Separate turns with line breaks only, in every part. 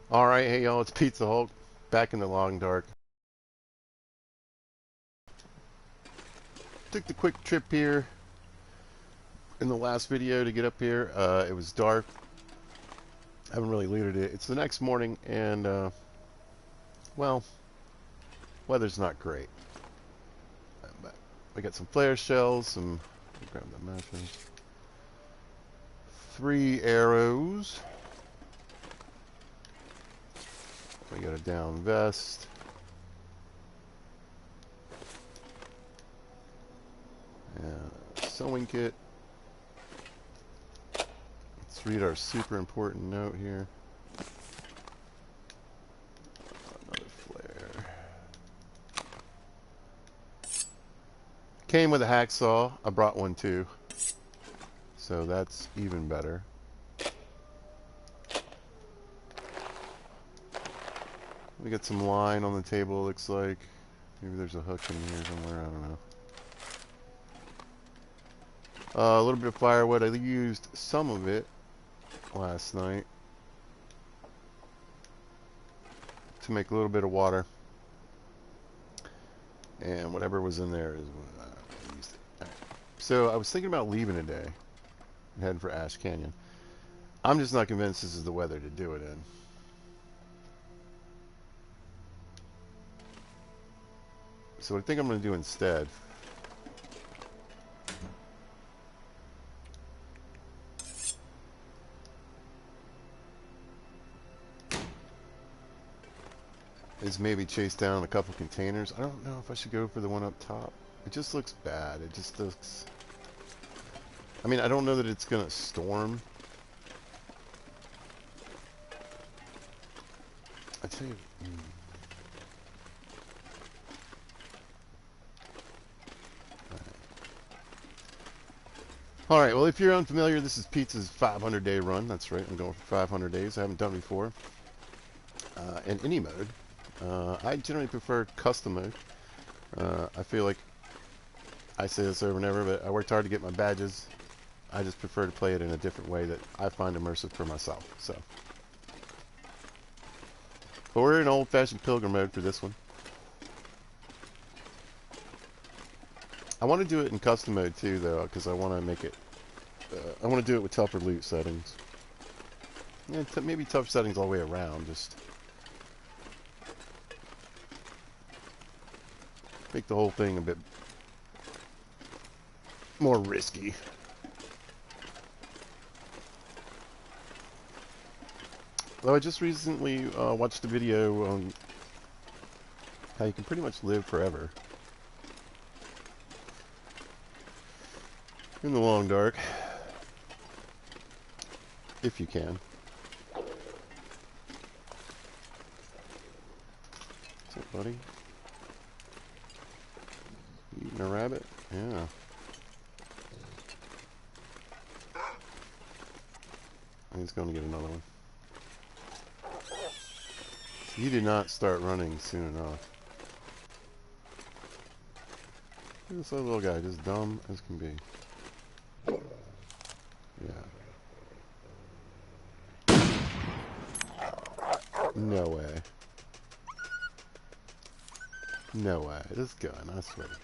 Alright, hey y'all, it's Pizza Hulk, back in the long dark. Took the quick trip here in the last video to get up here. It was dark. I haven't really looted it. It's the next morning, and, well, weather's not great. But we got some flare shells, grab the matches. 3 arrows. We got a down vest. Sewing kit. Let's read our super important note here. Another flare. Came with a hacksaw. I brought one too. So that's even better. We got some line on the table, looks like. Maybe there's a hook in here somewhere, I don't know. A little bit of firewood. I used some of it last night to make a little bit of water. And whatever was in there is what I used it. Right. So I was thinking about leaving today and heading for Ash Canyon. I'm just not convinced this is the weather to do it in. So what I think I'm going to do instead is maybe chase down a couple containers. I don't know if I should go for the one up top. It just looks bad. It just looks... I mean, I don't know that it's going to storm. I tell you... Alright, well, if you're unfamiliar, this is Pizza's 500-day run. That's right, I'm going for 500 days. I haven't done it before. In any mode. I generally prefer custom mode. I feel like I say this over and over, but I worked hard to get my badges. I just prefer to play it in a different way that I find immersive for myself. So, but we're in old-fashioned pilgrim mode for this one. I want to do it in custom mode too, though, because I want to make it. I want to do it with tougher loot settings. Yeah, maybe tough settings all the way around. Just make the whole thing a bit more risky. Though I just recently watched a video on how you can pretty much live forever in the long dark, if you can. What's up, buddy? Eating a rabbit? Yeah. He's going to get another one. You did not start running soon enough. This little guy, just dumb as can be. Yeah. No way. No way. This gun, I swear to God.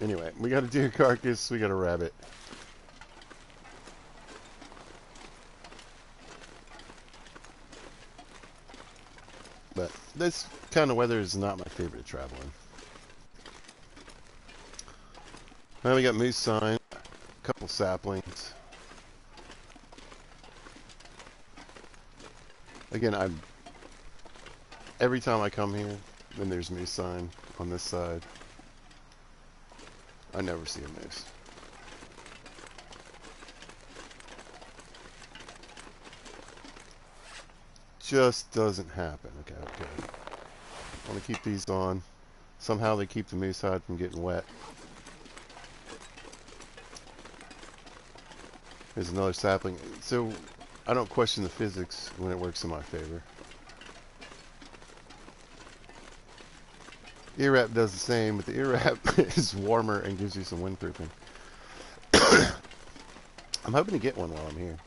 Anyway, we got a deer carcass, we got a rabbit. But this kind of weather is not my favorite to travel in. Now we got moose sign, a couple saplings. Again, every time I come here, then there's moose sign on this side. I never see a moose. Just doesn't happen. Okay. I want to keep these on. Somehow they keep the moose hide from getting wet. There's another sapling. So I don't question the physics when it works in my favor. Ear wrap does the same, but the ear wrap is warmer and gives you some windproofing. I'm hoping to get one while I'm here.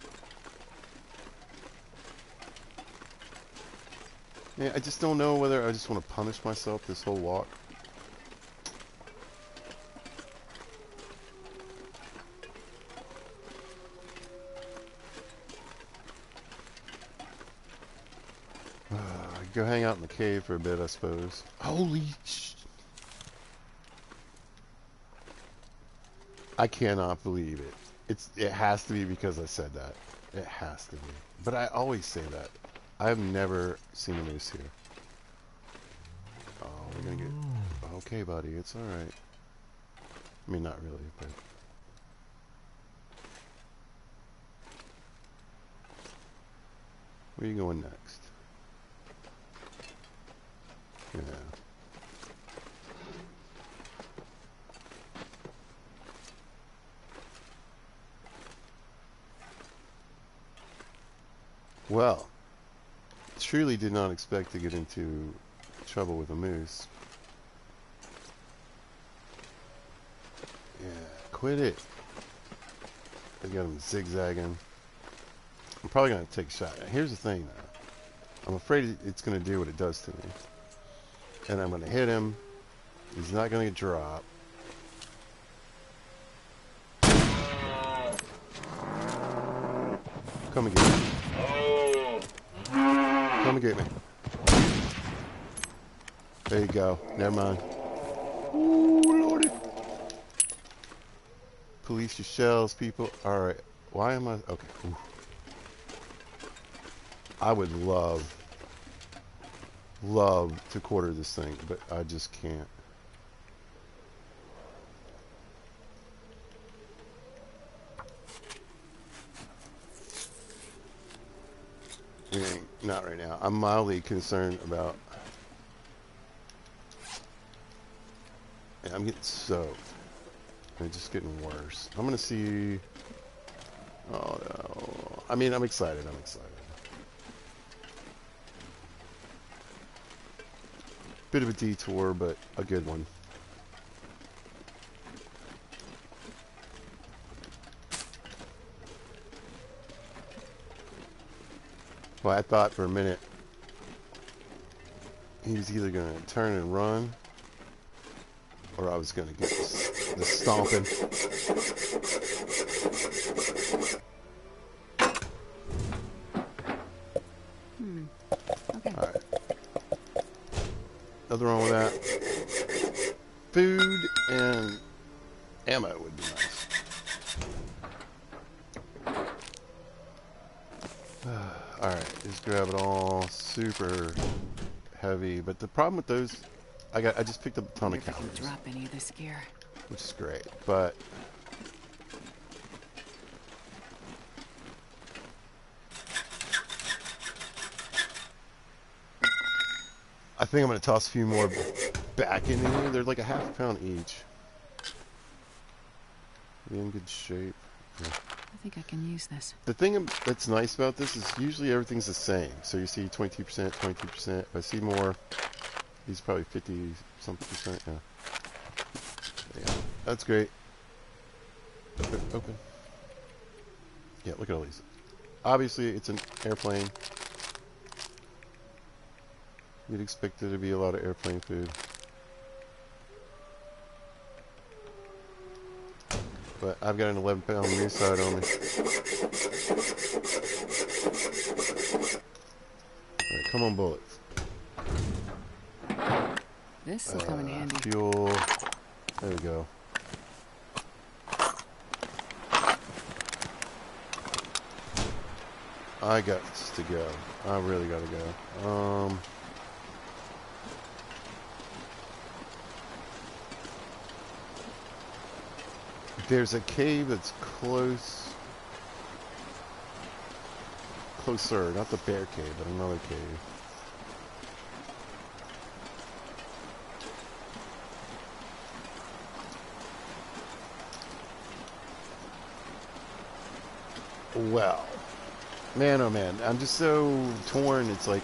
Yeah, I just don't know whether I just want to punish myself this whole walk. Go hang out in the cave for a bit, I suppose. Holy sh... I cannot believe it. It has to be because I said that. It has to be. But I always say that. I have never seen a moose here. Oh, we're gonna get... Okay, buddy, it's alright. I mean, not really, but... Where are you going next? Yeah. Well, truly did not expect to get into trouble with a moose. Yeah, quit it. They got him zigzagging. I'm probably going to take a shot. Here's the thing, though. I'm afraid it's going to do what it does to me. And I'm going to hit him. He's not going to drop. Come and get me. Come and get me. There you go. Never mind. Ooh, Lordy. Police your shells, people. Alright. Why am I... Okay. Ooh. I would love to quarter this thing, but I just can't. Not right now. I'm mildly concerned about... Yeah, I'm getting soaked. It's just getting worse. I'm gonna see... Oh no. I mean, I'm excited. I'm excited. Bit of a detour, but a good one. Well, I thought for a minute he was either going to turn and run, or I was going to get the stomping.
Okay.
Alright. Nothing wrong with that. Food and ammo would be nice. Alright, just grab it all. Super heavy. But the problem with those, I just picked up a ton of calories.
Drop any of this gear.
Which is great, but I think I'm going to toss a few more back in here. They're like a half a pound each. In good shape. Yeah.
I think I can use this.
The thing that's nice about this is usually everything's the same. So you see 22%, 22%. If I see more, these probably 50-something percent. Yeah, that's great. Open. Yeah, look at all these. Obviously, it's an airplane. You'd expect there to be a lot of airplane food. But I've got an 11-pound moose side on me. Alright, come on, bullets.
This will come in handy.
Fuel. There we go. I got to go. I really got to go. There's a cave that's closer, not the bear cave, but another cave. Well, man, oh man, I'm just so torn. It's like,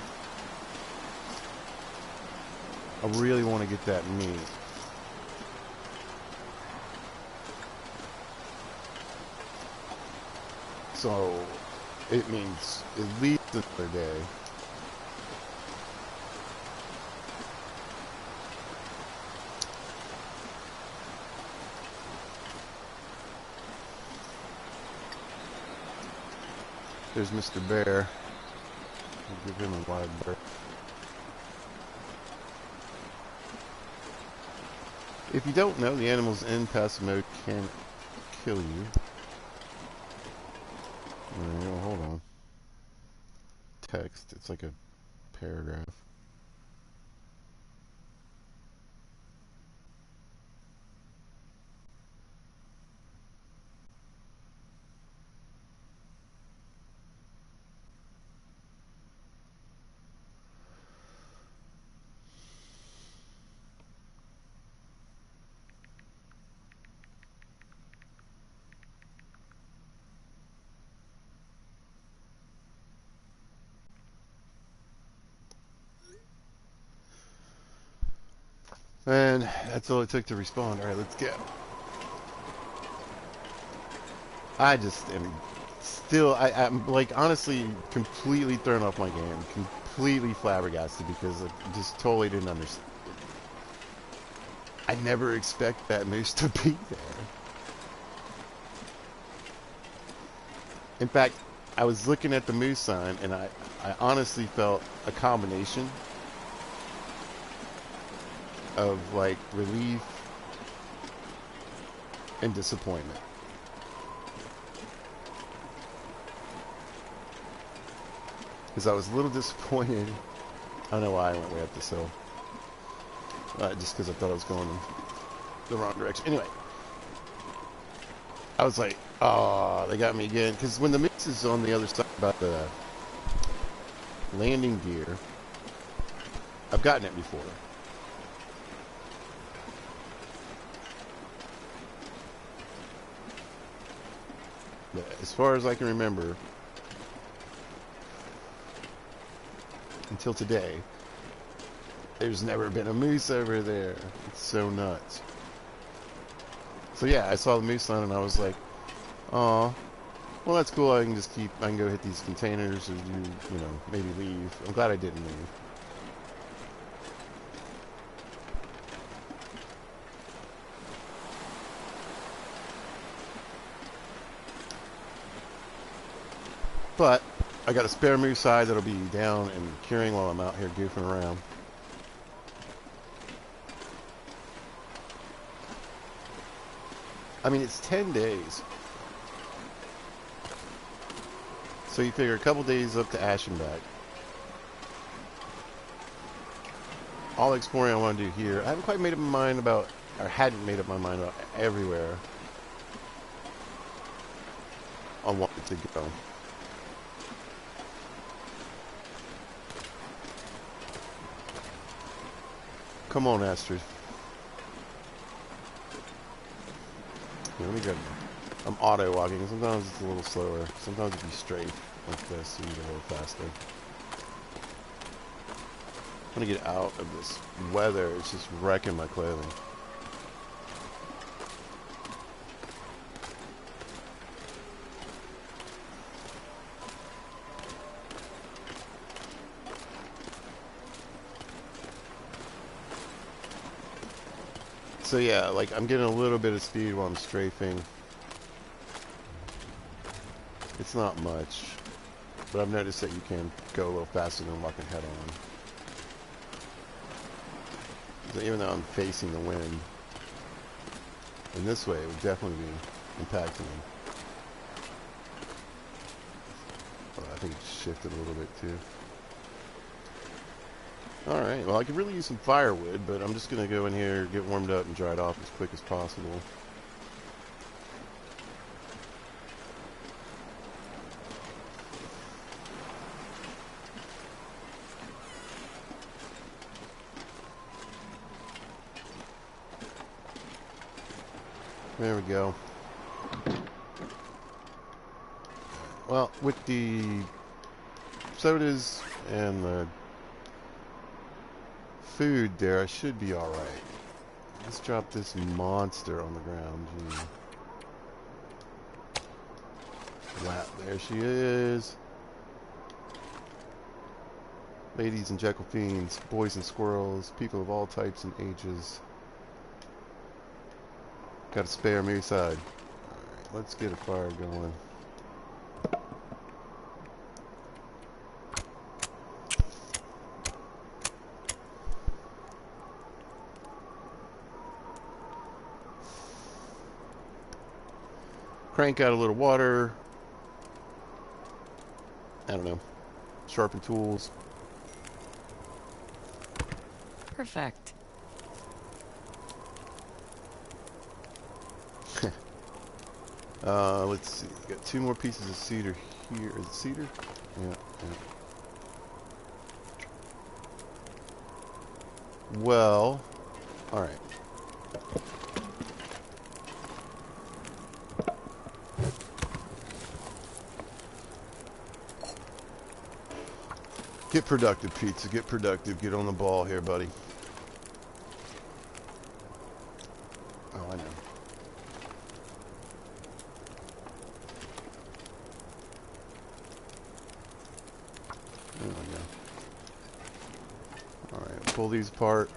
I really want to get that meat. So it means at least another day. There's Mr. Bear. I'll give him a wide berth. If you don't know, the animals in passive mode can kill you. Oh, hold on. Text. It's like a paragraph. And that's all it took to respond. Alright, let's go. I just am still, I'm like honestly completely thrown off my game. Completely flabbergasted because I just totally didn't understand. I never expect that moose to be there. In fact, I was looking at the moose sign and I honestly felt a combination of like relief and disappointment. Because I was a little disappointed. I don't know why I went way up this hill. Just because I thought I was going in the wrong direction. Anyway, I was like, oh, they got me again. Because when the moose is on the other side about the landing gear, I've gotten it before. But as far as I can remember, until today, there's never been a moose over there. It's so nuts. So yeah, I saw the moose sign and I was like, "Aw, well that's cool. I can go hit these containers and you know, maybe leave." I'm glad I didn't leave. But I got a spare moose hide that'll be down and curing while I'm out here goofing around. I mean, it's 10 days. So you figure a couple days up to Ashenback. All the exploring I want to do here. I haven't quite made up my mind about, or hadn't made up my mind about everywhere I wanted to go. Come on, Astrid. Here, let me grab. I'm auto walking. Sometimes it's a little slower. Sometimes if you strafe like this, you can go a little faster. I'm gonna get out of this weather. It's just wrecking my clothing. So yeah, like I'm getting a little bit of speed while I'm strafing. It's not much, but I've noticed that you can go a little faster than walking head on. So even though I'm facing the wind, in this way it would definitely be impacting me. Oh, I think it shifted a little bit too. Alright, well I could really use some firewood, but I'm just going to go in here, get warmed up, and dry it off as quick as possible. There we go. Well, with the sodas and the food there, I should be alright. Let's drop this monster on the ground. Gee. Wow, there she is. Ladies and jackal fiends, boys and squirrels, people of all types and ages. Got a spare on every side. Alright, let's get a fire going. Crank out a little water. I don't know. Sharpen tools.
Perfect.
Let's see. Got 2 more pieces of cedar here. Is it cedar? Yeah. Well, alright. Get productive, Pizza. Get productive. Get on the ball here, buddy. Oh, I know. There we go. Alright, pull these apart.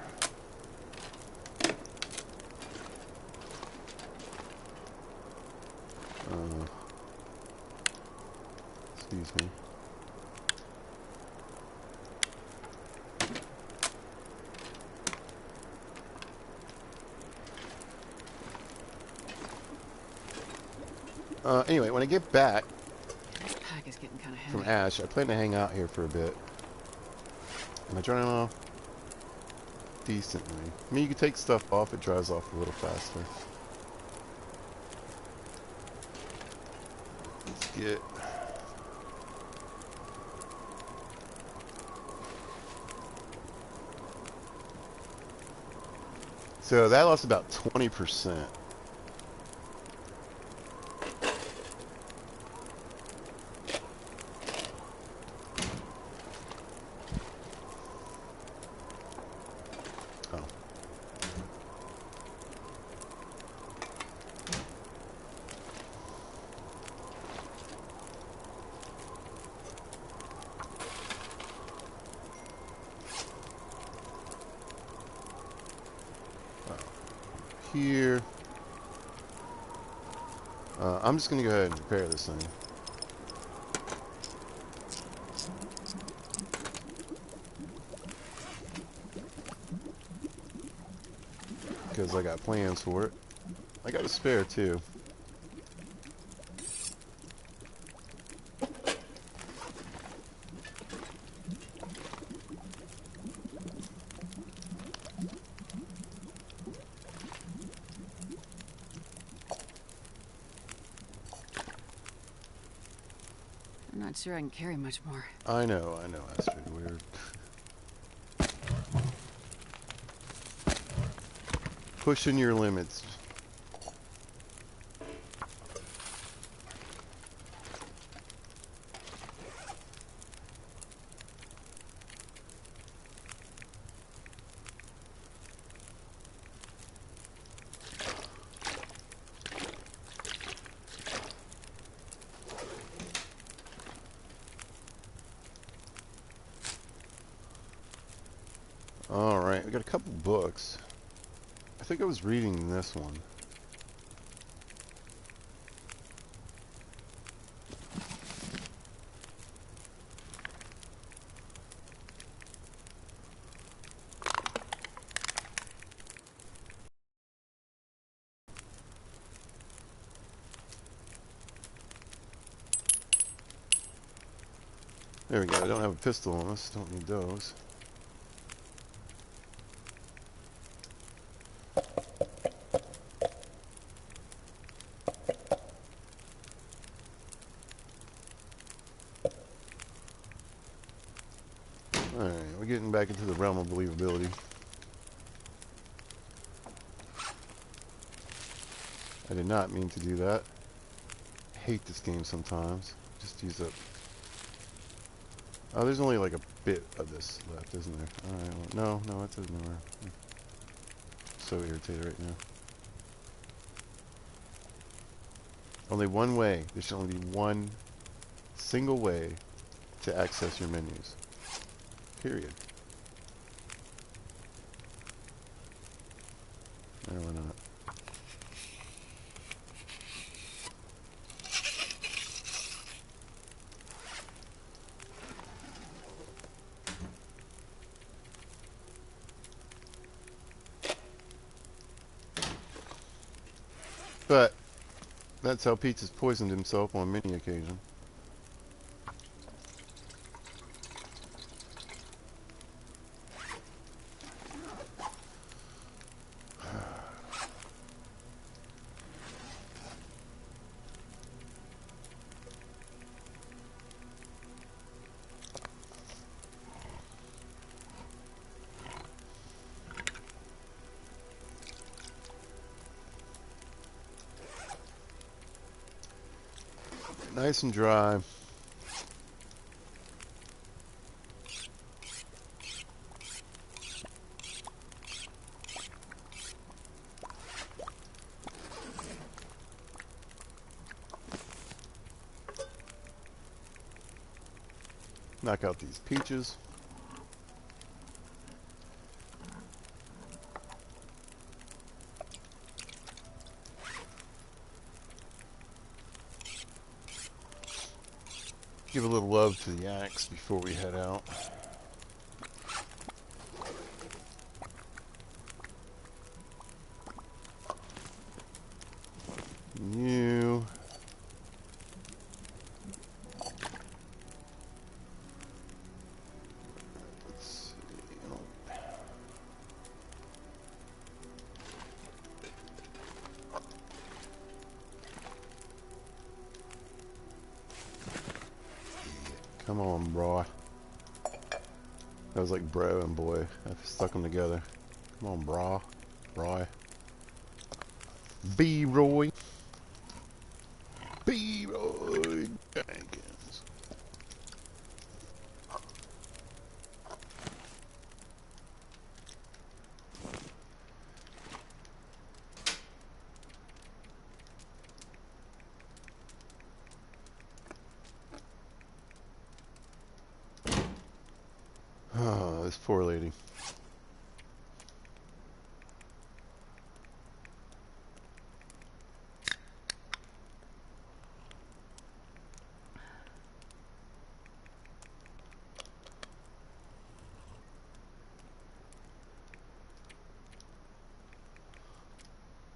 Excuse me. Anyway, when I get back
This pack is getting kind of heavy.
from Ash, I plan to hang out here for a bit. Am I drying off decently? I mean, you can take stuff off, it dries off a little faster. Let's get... So that lost about 20%. Here. I'm just going to go ahead and repair this thing. Because I got plans for it. I got a spare too.
I'm not sure I can carry much more.
I know, that's pretty weird. Pushing your limits. Alright, we got a couple books. I think I was reading this one. There we go, I don't have a pistol on us, don't need those. Alright, we're getting back into the realm of believability. I did not mean to do that. I hate this game sometimes. Just use up... Oh, there's only like a bit of this left, isn't there? Alright, well, no, it says nowhere. I'm so irritated right now. Only one way. There should only be one single way to access your menus. Period. No, why not? But that's how Pete has poisoned himself on many occasions. Nice and dry. Knock out these peaches. Give a little love to the axe before we head out. You. Let's see. Come on, bro. That was like bro and boy. I stuck them together. Come on, bro. Roy. B-Roy. B-Roy Jenkins. Oh, this poor lady.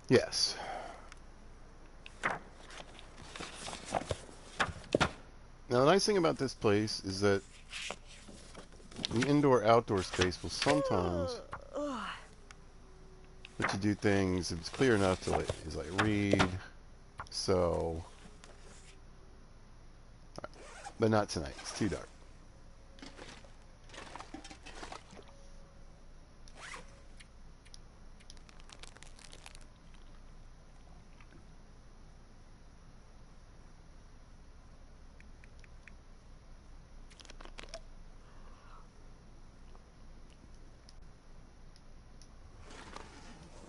Yes. Now, the nice thing about this place is that the indoor-outdoor space will sometimes let you do things if it's clear enough to read. So, but not tonight. It's too dark.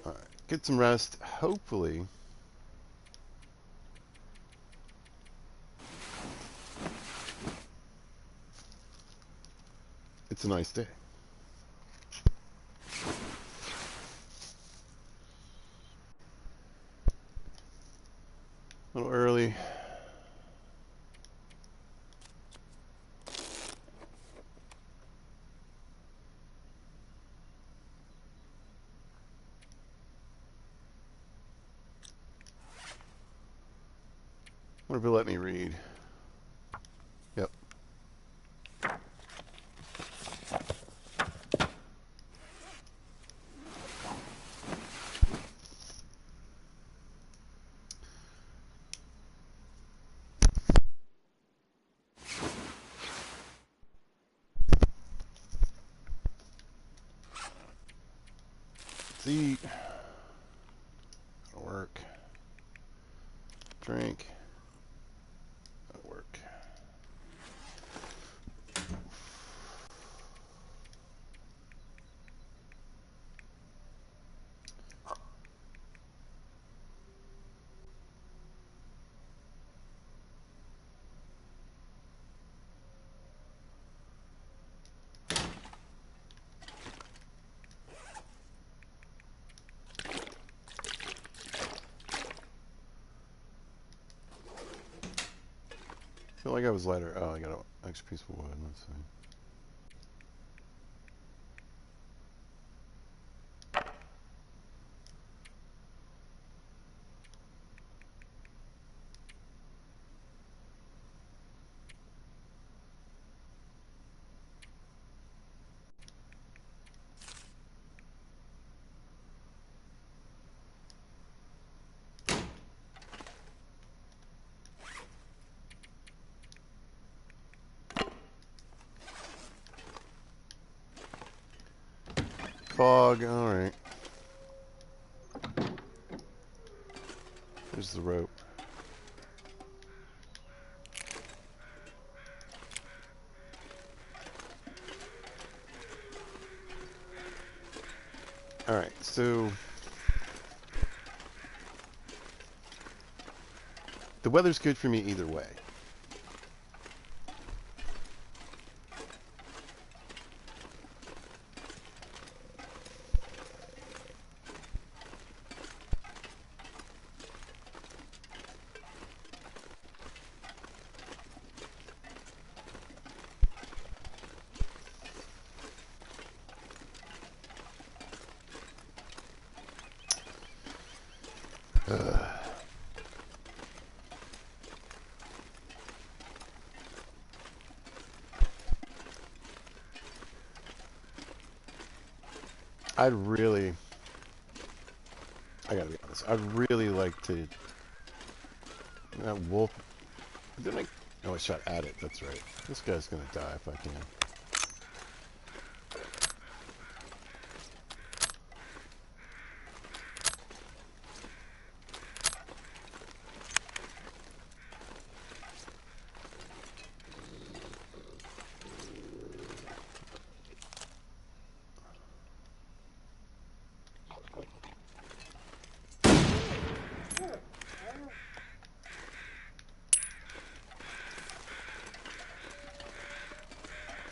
All right. Get some rest. Hopefully, it's a nice day. A little early. What if it let me read? Yep. Let's eat. That'll work. Drink. That'll work. feel like I was lighter. Oh, I got an extra piece of wood. Let's see. Fog, alright. There's the rope. Alright, so the weather's good for me either way. I gotta be honest, I'd really like to, that wolf, didn't I, oh, I shot at it, that's right. This guy's gonna die if I can.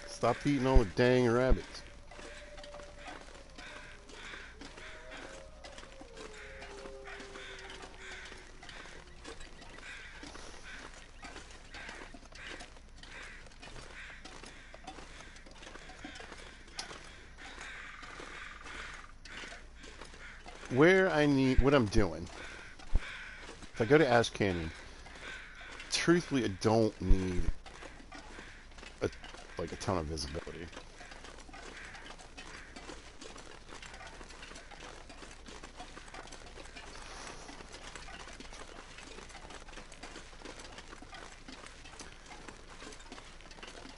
Stop eating all the dang rabbits. What I'm doing, if I go to Ash Canyon, truthfully, I don't need like a ton of visibility.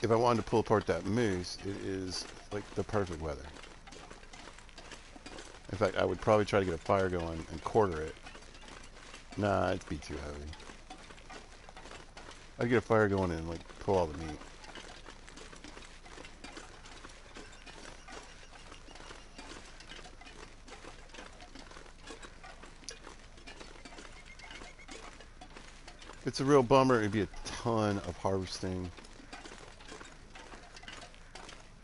If I wanted to pull apart that moose, it is like the perfect weather. In fact, I would probably try to get a fire going and quarter it. Nah, it'd be too heavy. I'd get a fire going and like pull all the meat. It's a real bummer. It'd be a ton of harvesting,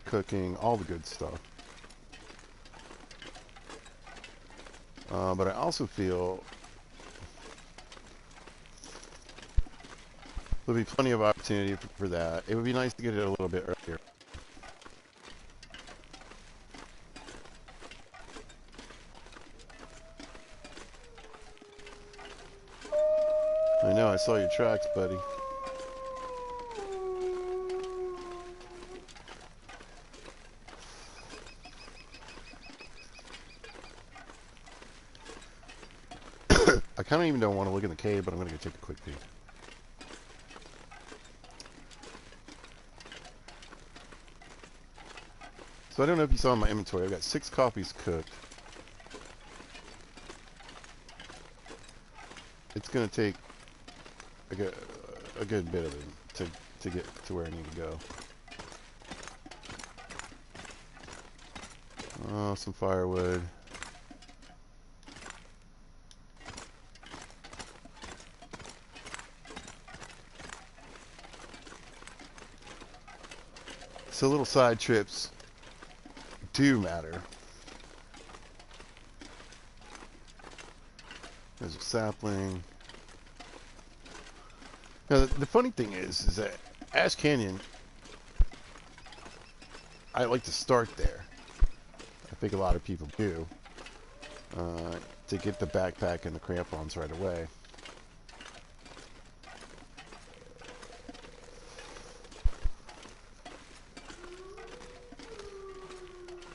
cooking, all the good stuff. But I also feel there'll be plenty of opportunity for that. It would be nice to get it a little bit earlier. I know, I saw your tracks, buddy. I kind of even don't want to look in the cave, but I'm going to go take a quick peek. So I don't know if you saw in my inventory, I've got 6 coffees cooked. It's going to take a good bit of it to get to where I need to go. Oh, some firewood. So little side trips do matter. There's a sapling. Now, the funny thing is that Ash Canyon, I like to start there. I think a lot of people do. To get the backpack and the crampons right away.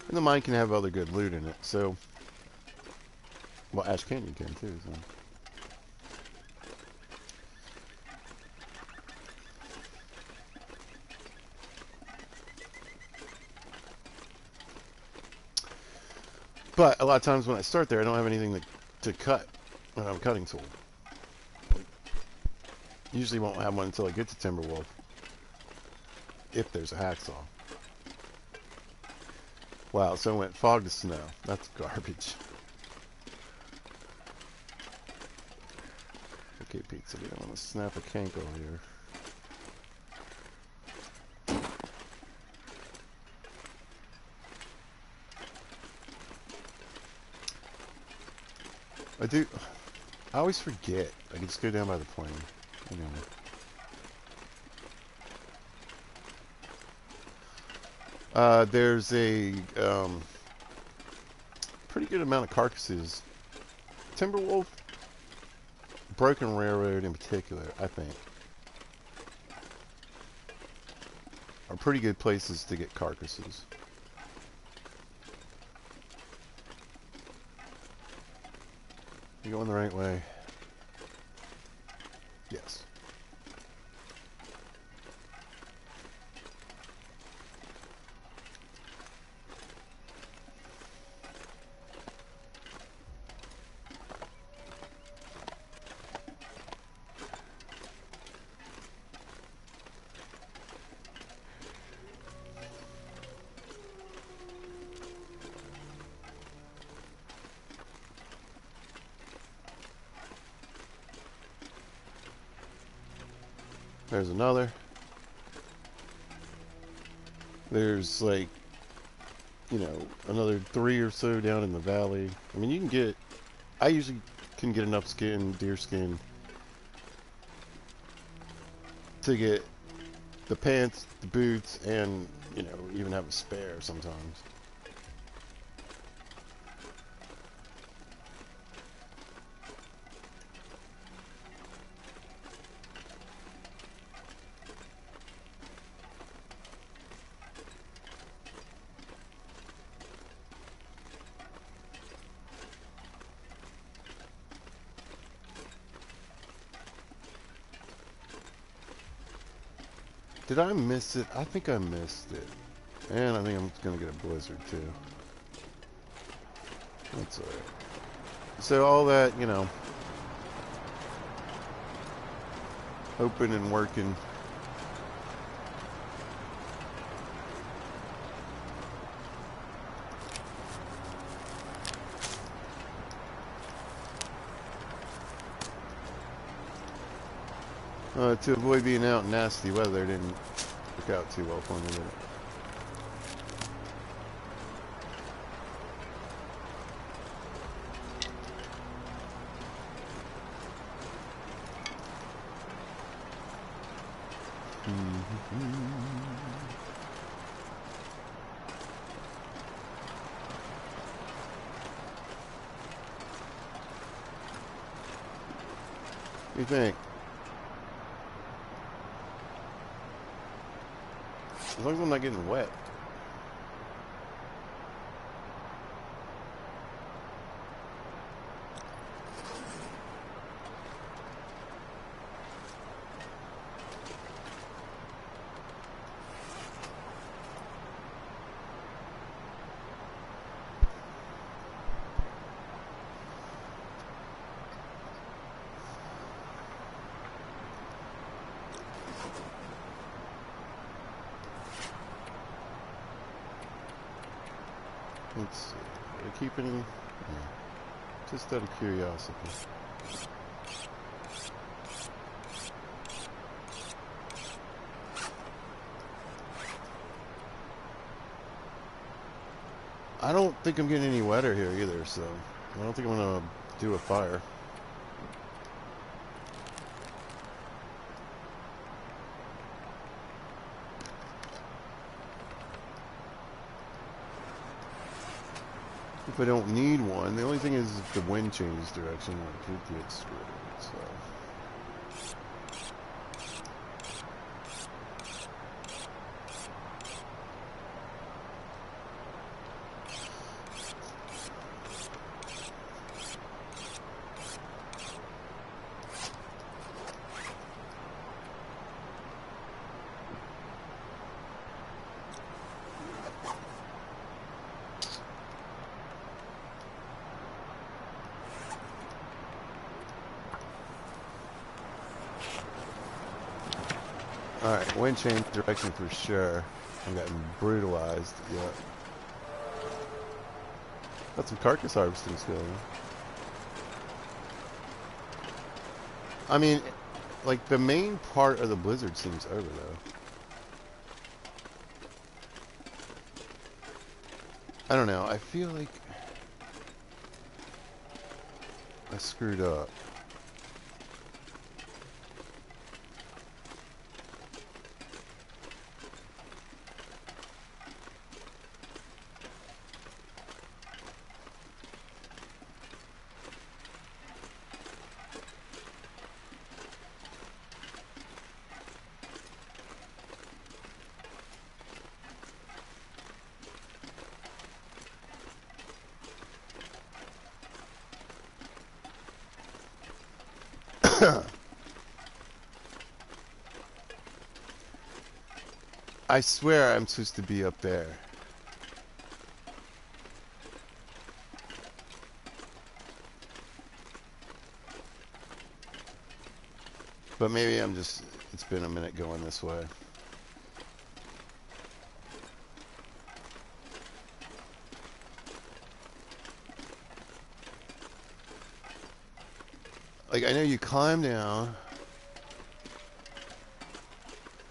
And the mine can have other good loot in it, so... Well, Ash Canyon can too, so... But a lot of times when I start there, I don't have anything to cut. I don't have a cutting tool. Usually won't have one until I get to Timberwolf. If there's a hacksaw. Wow, so it went fog to snow. That's garbage. Okay, pizza, we don't want to snap a cankle here. I always forget. I can just go down by the plane. Anyway. There's a pretty good amount of carcasses. Timberwolf, Broken Railroad in particular, I think, are pretty good places to get carcasses. You going the right way? Yes. There's another. There's like, you know, another 3 or so down in the valley. I mean, you can get, I usually can get enough skin, deer skin, to get the pants, the boots, and, you know, even have a spare sometimes. Did I miss it? I think I missed it. And I think I'm going to get a blizzard too. That's alright. So all that, you know, hoping and working. To avoid being out in nasty weather didn't work out too well for me, did it? What do you think? As long as I'm not getting wet. Let's see. Do I keep any? Yeah. Just out of curiosity. I don't think I'm getting any wetter here either, so I don't think I'm gonna do a fire. if I don't need one. The only thing is if the wind changes direction, I could get screwed. So. Alright, wind change direction for sure. I'm getting brutalized. Yeah. Got some carcass harvesting skill. I mean, like, the main part of the blizzard seems over, though. I don't know. I feel like I screwed up. I swear I'm supposed to be up there. But maybe I'm just, it's been a minute going this way. Like, I know you climb down.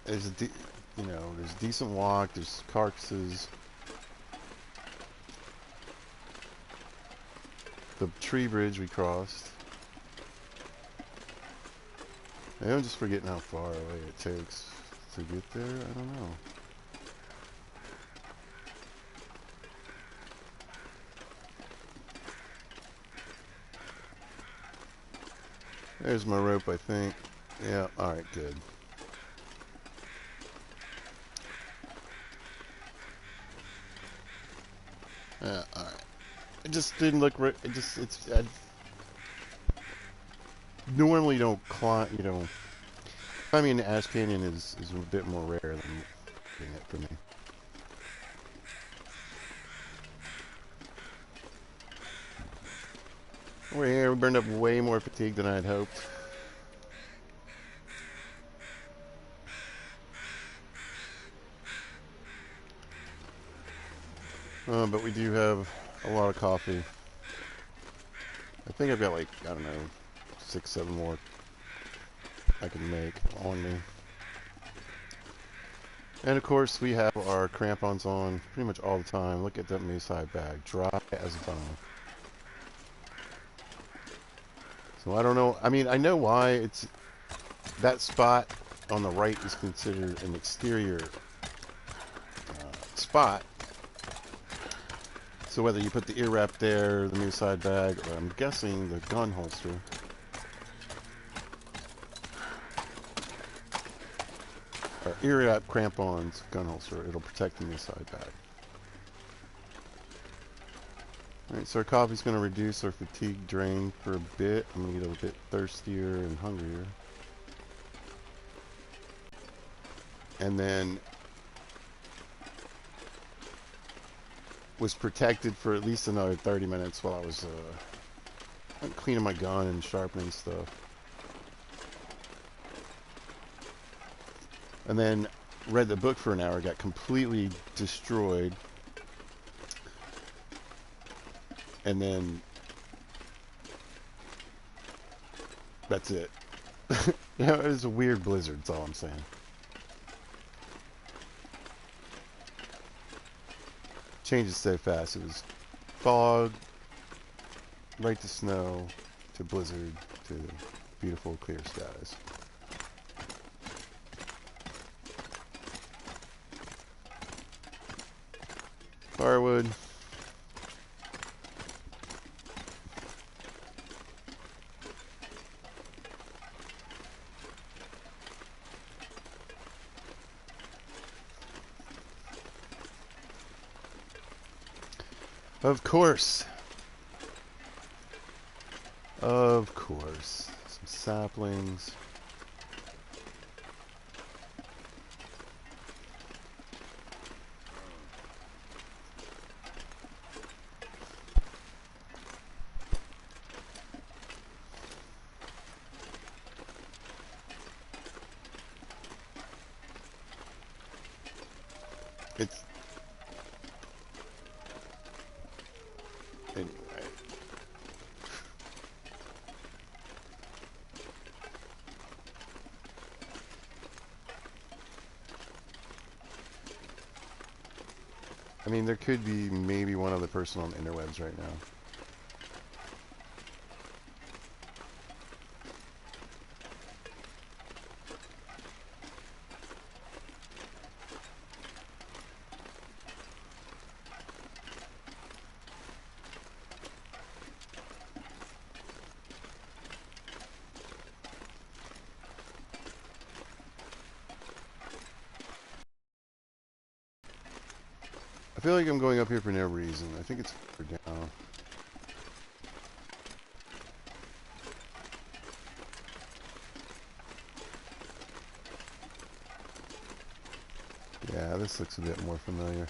There's there's a decent walk, there's carcasses. The tree bridge we crossed. Maybe I'm just forgetting how far away it takes to get there. I don't know. There's my rope, I think. Yeah, alright, good. Alright. It just didn't look right. I normally don't climb, climbing in the Ash Canyon is a bit more rare than getting it for me. We're here, we burned up way more fatigue than I had hoped. But we do have a lot of coffee. I think I've got like, I don't know, 6, 7 more I can make on me. And of course we have our crampons on pretty much all the time. Look at that moose hide bag, dry as a bone. So I don't know, I mean I know why it's, that spot on the right is considered an exterior spot. So whether you put the ear wrap there, the moose hide bag, or I'm guessing the gun holster. Or ear wrap, crampons, gun holster, it'll protect the moose hide bag. Alright, so our coffee's going to reduce our fatigue drain for a bit. I'm going to get a bit thirstier and hungrier. And then was protected for at least another 30 minutes while I was cleaning my gun and sharpening stuff. And then read the book for an hour, got completely destroyed. And then that's it. It was a weird blizzard, that's all I'm saying. Changes so fast. It was fog, right to snow, to blizzard, to beautiful clear skies. Firewood. Of course. Of course. Some saplings. It's anyway. I mean, there could be maybe one other person on the interwebs right now. I feel like I'm going up here for no reason. I think it's further down. Yeah, this looks a bit more familiar.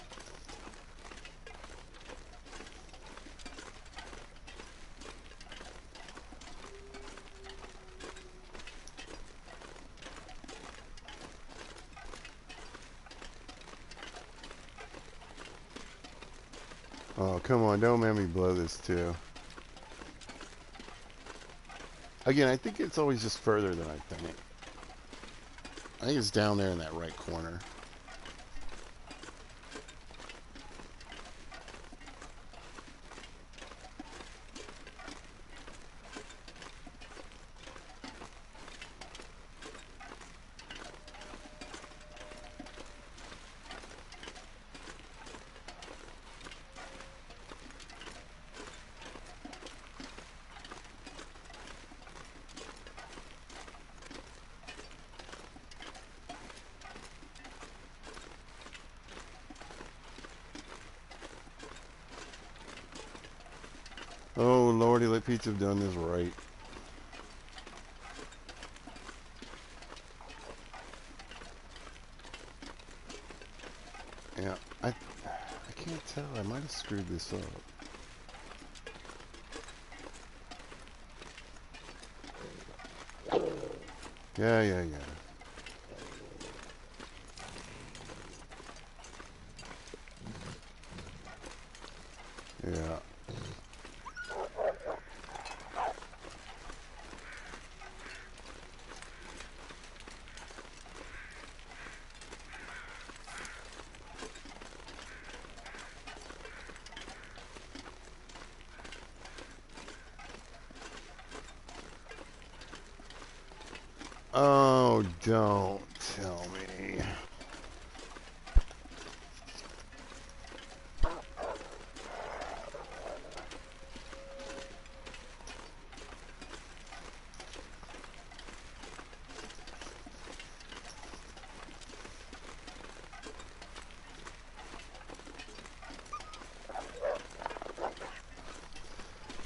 Oh, come on, don't make me blow this too. Again, I think it's always just further than I think. I think it's down there in that right corner. Oh, Lordy, let Pizza have done this right. Yeah, I can't tell. I might have screwed this up. Yeah, yeah, yeah. Yeah. Oh, don't tell me.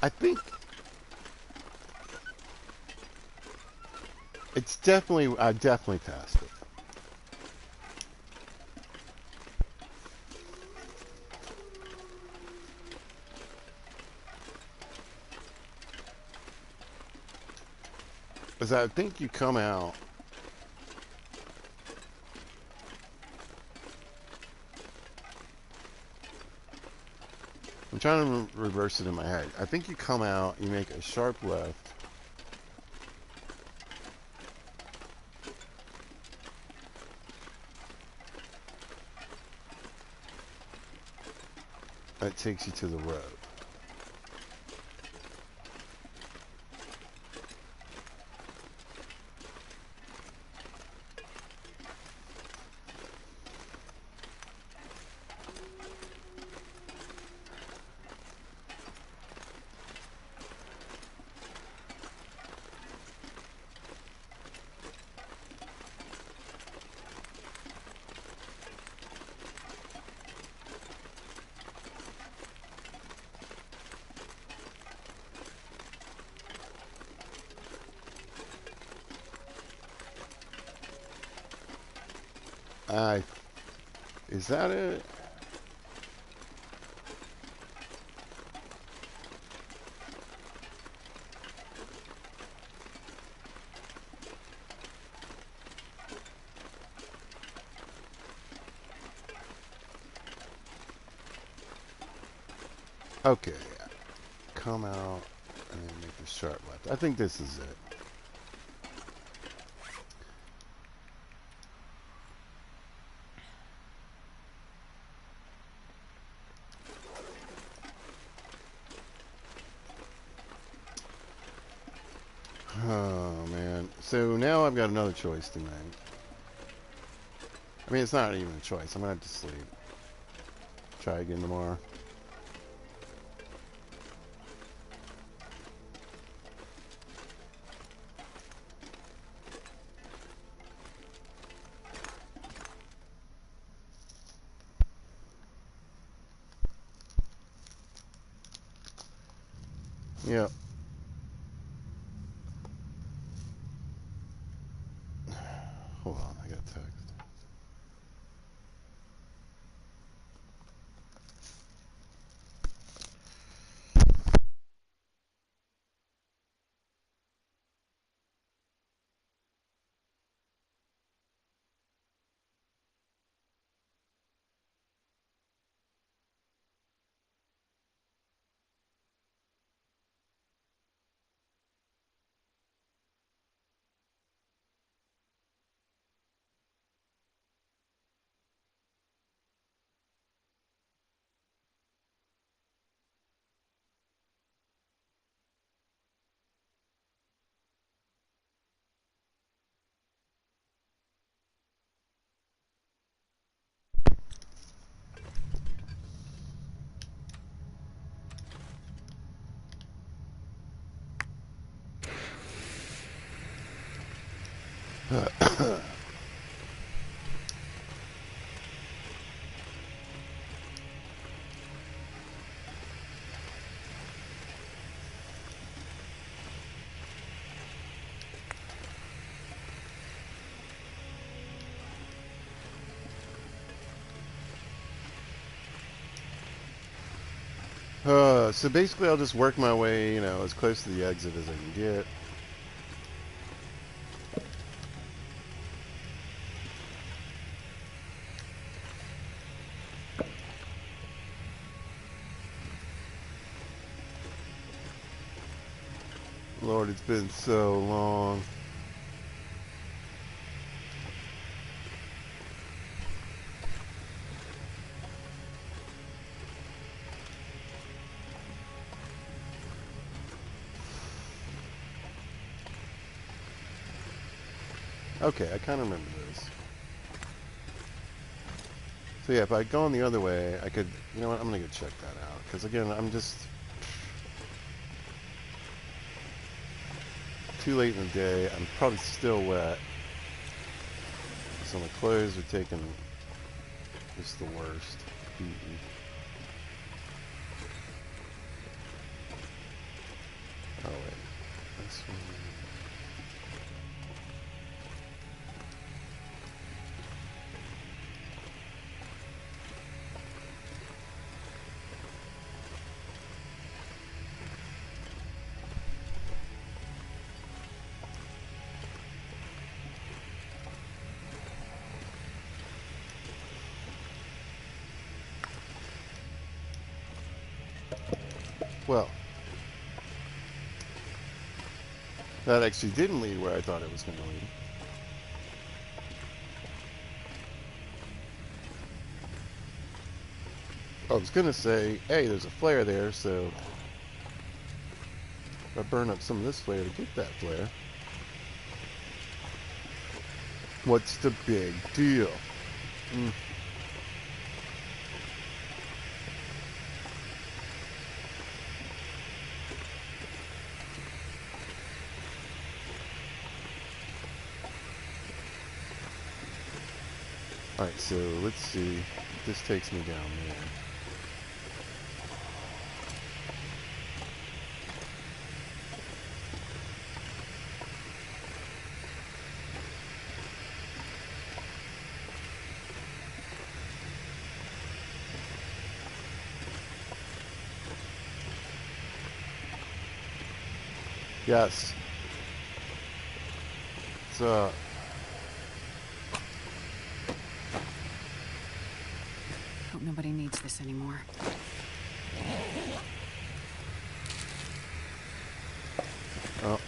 I think it's definitely, I definitely passed it. Because I think you come out. I'm trying to reverse it in my head. I think you come out, you make a sharp left. That takes you to the road. I is that it? Okay, come out and then make a sharp left. I think this is it. Oh man. So now I've got another choice to make. I mean, it's not even a choice. I'm gonna have to sleep. Try again tomorrow. Yep. Hold on, I got a text. So basically I'll just work my way, you know, as close to the exit as I can get. Lord, it's been so long. Okay, I kind of remember this. So yeah, if I go on the other way, I could, you know what, I'm going to go check that out. Because again, I'm just too late in the day. I'm probably still wet. So my clothes are taking just the worst. Oh wait, this one. Well, that actually didn't lead where I thought it was going to lead. I was going to say, hey, there's a flare there, so if I burn up some of this flare to get that flare, what's the big deal? Mm. Alright, so let's see if this takes me down there. Yes. What's up?
Hope nobody needs this anymore.
Oh, no.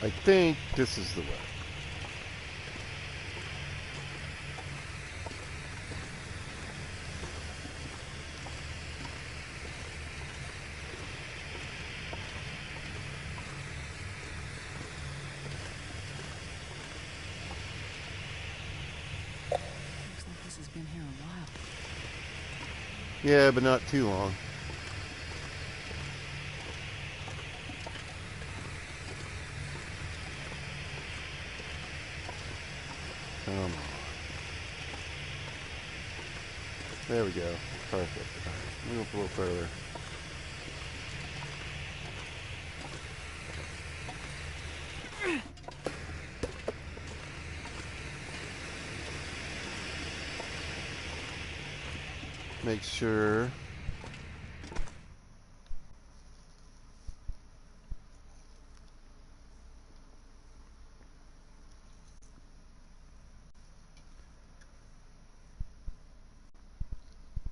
I think this is the way.
Looks like this has been here a while.
Yeah, but not too long. Come on. There we go. Perfect. All right. Move up a little further. Make sure.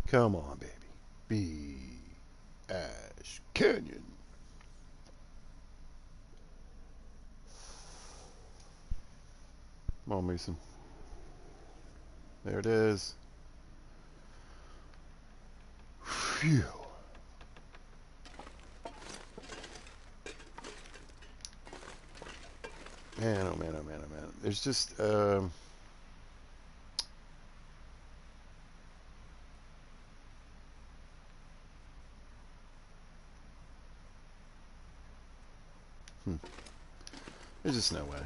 Come on, baby. Be Ash Canyon. Come on, Mason. There it is. Phew. Man, oh man, oh man, oh man. There's just, there's just no way.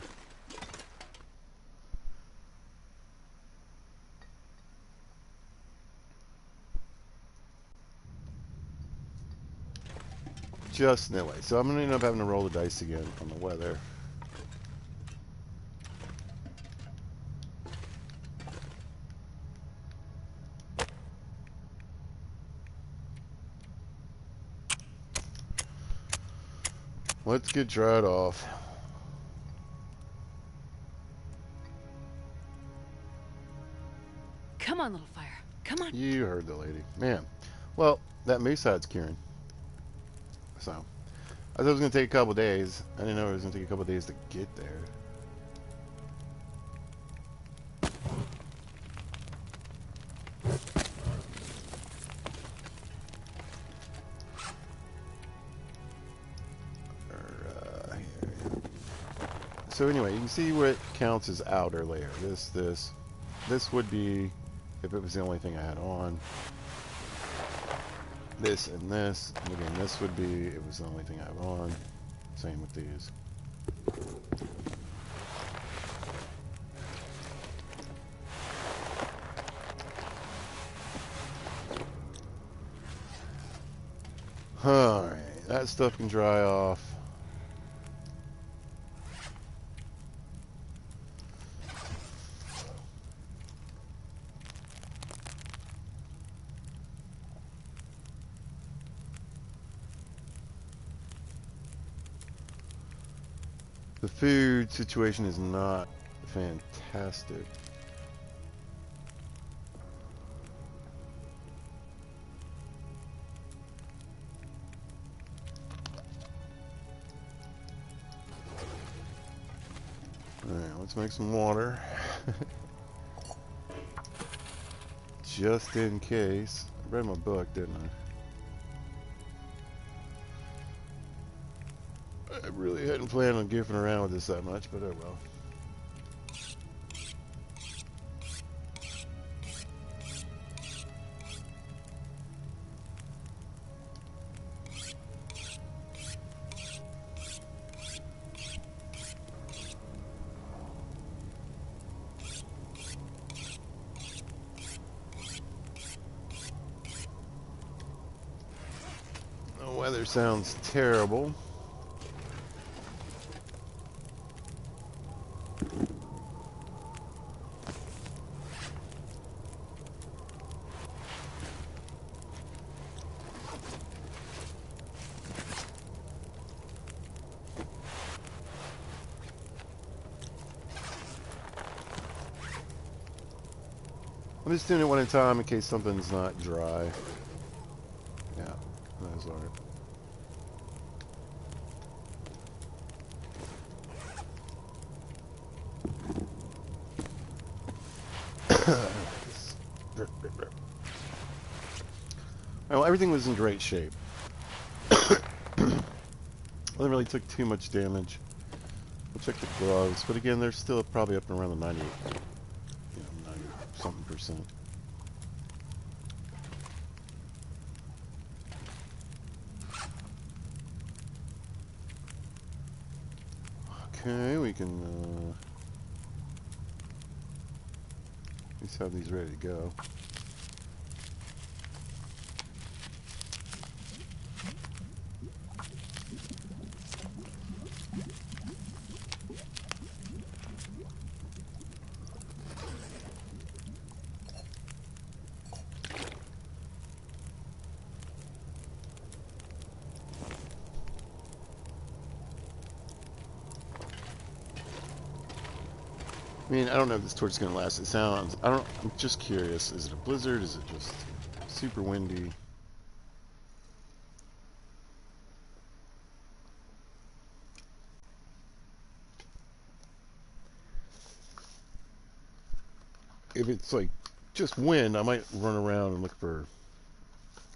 Just no way. So I'm going to end up having to roll the dice again on the weather. Let's get dried off.
Come on, little fire. Come on.
You heard the lady. Man. Well, that moose hide's curing. So, I thought it was going to take a couple days. I didn't know it was going to take a couple days to get there. So anyway, you can see what counts as outer layer. This would be if it was the only thing I had on. This and this. And again, this would be if it was the only thing I have on. Same with these. Alright, that stuff can dry off. The food situation is not fantastic. Alright, let's make some water. Just in case. I read my book, didn't Didn't plan on goofing around with this that much, but oh well. The weather sounds terrible. I'm just doing it one at a time in case something's not dry. Yeah, those aren't. Well, everything was in great shape. Well, they really took too much damage. We'll check the gloves, but again, they're still probably up around the 90, 90-something%. Okay, we can at least have these ready to go. I mean, I don't know if this torch is going to last. It sounds, I'm just curious. Is it a blizzard? Is it just super windy? If it's like just wind, I might run around and look for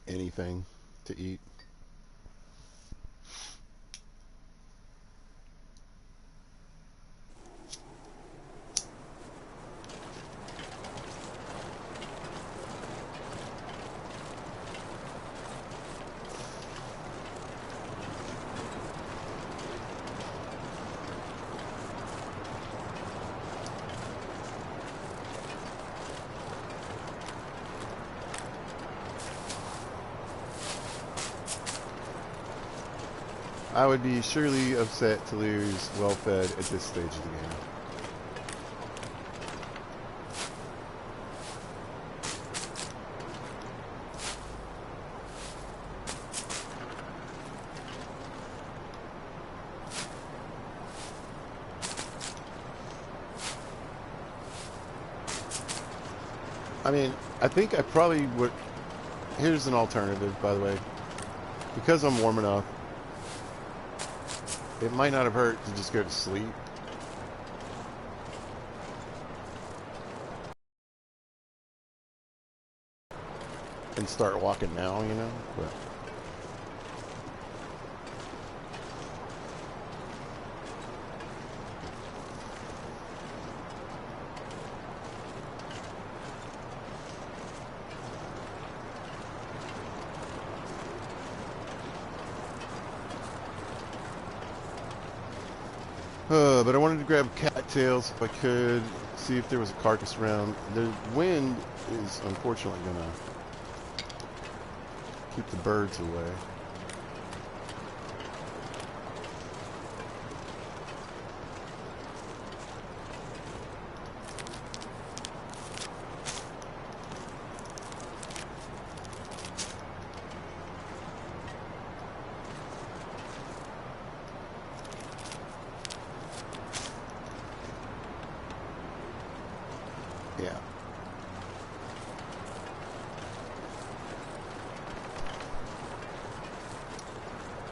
anything to eat. I would be surely upset to lose well-fed at this stage of the game. I mean, I think I probably would... Here's an alternative, by the way. Because I'm warm enough, it might not have hurt to just go to sleep. And start walking now, you know? But but I wanted to grab cattails if I could, see if there was a carcass around. The wind is unfortunately going to keep the birds away. Yeah.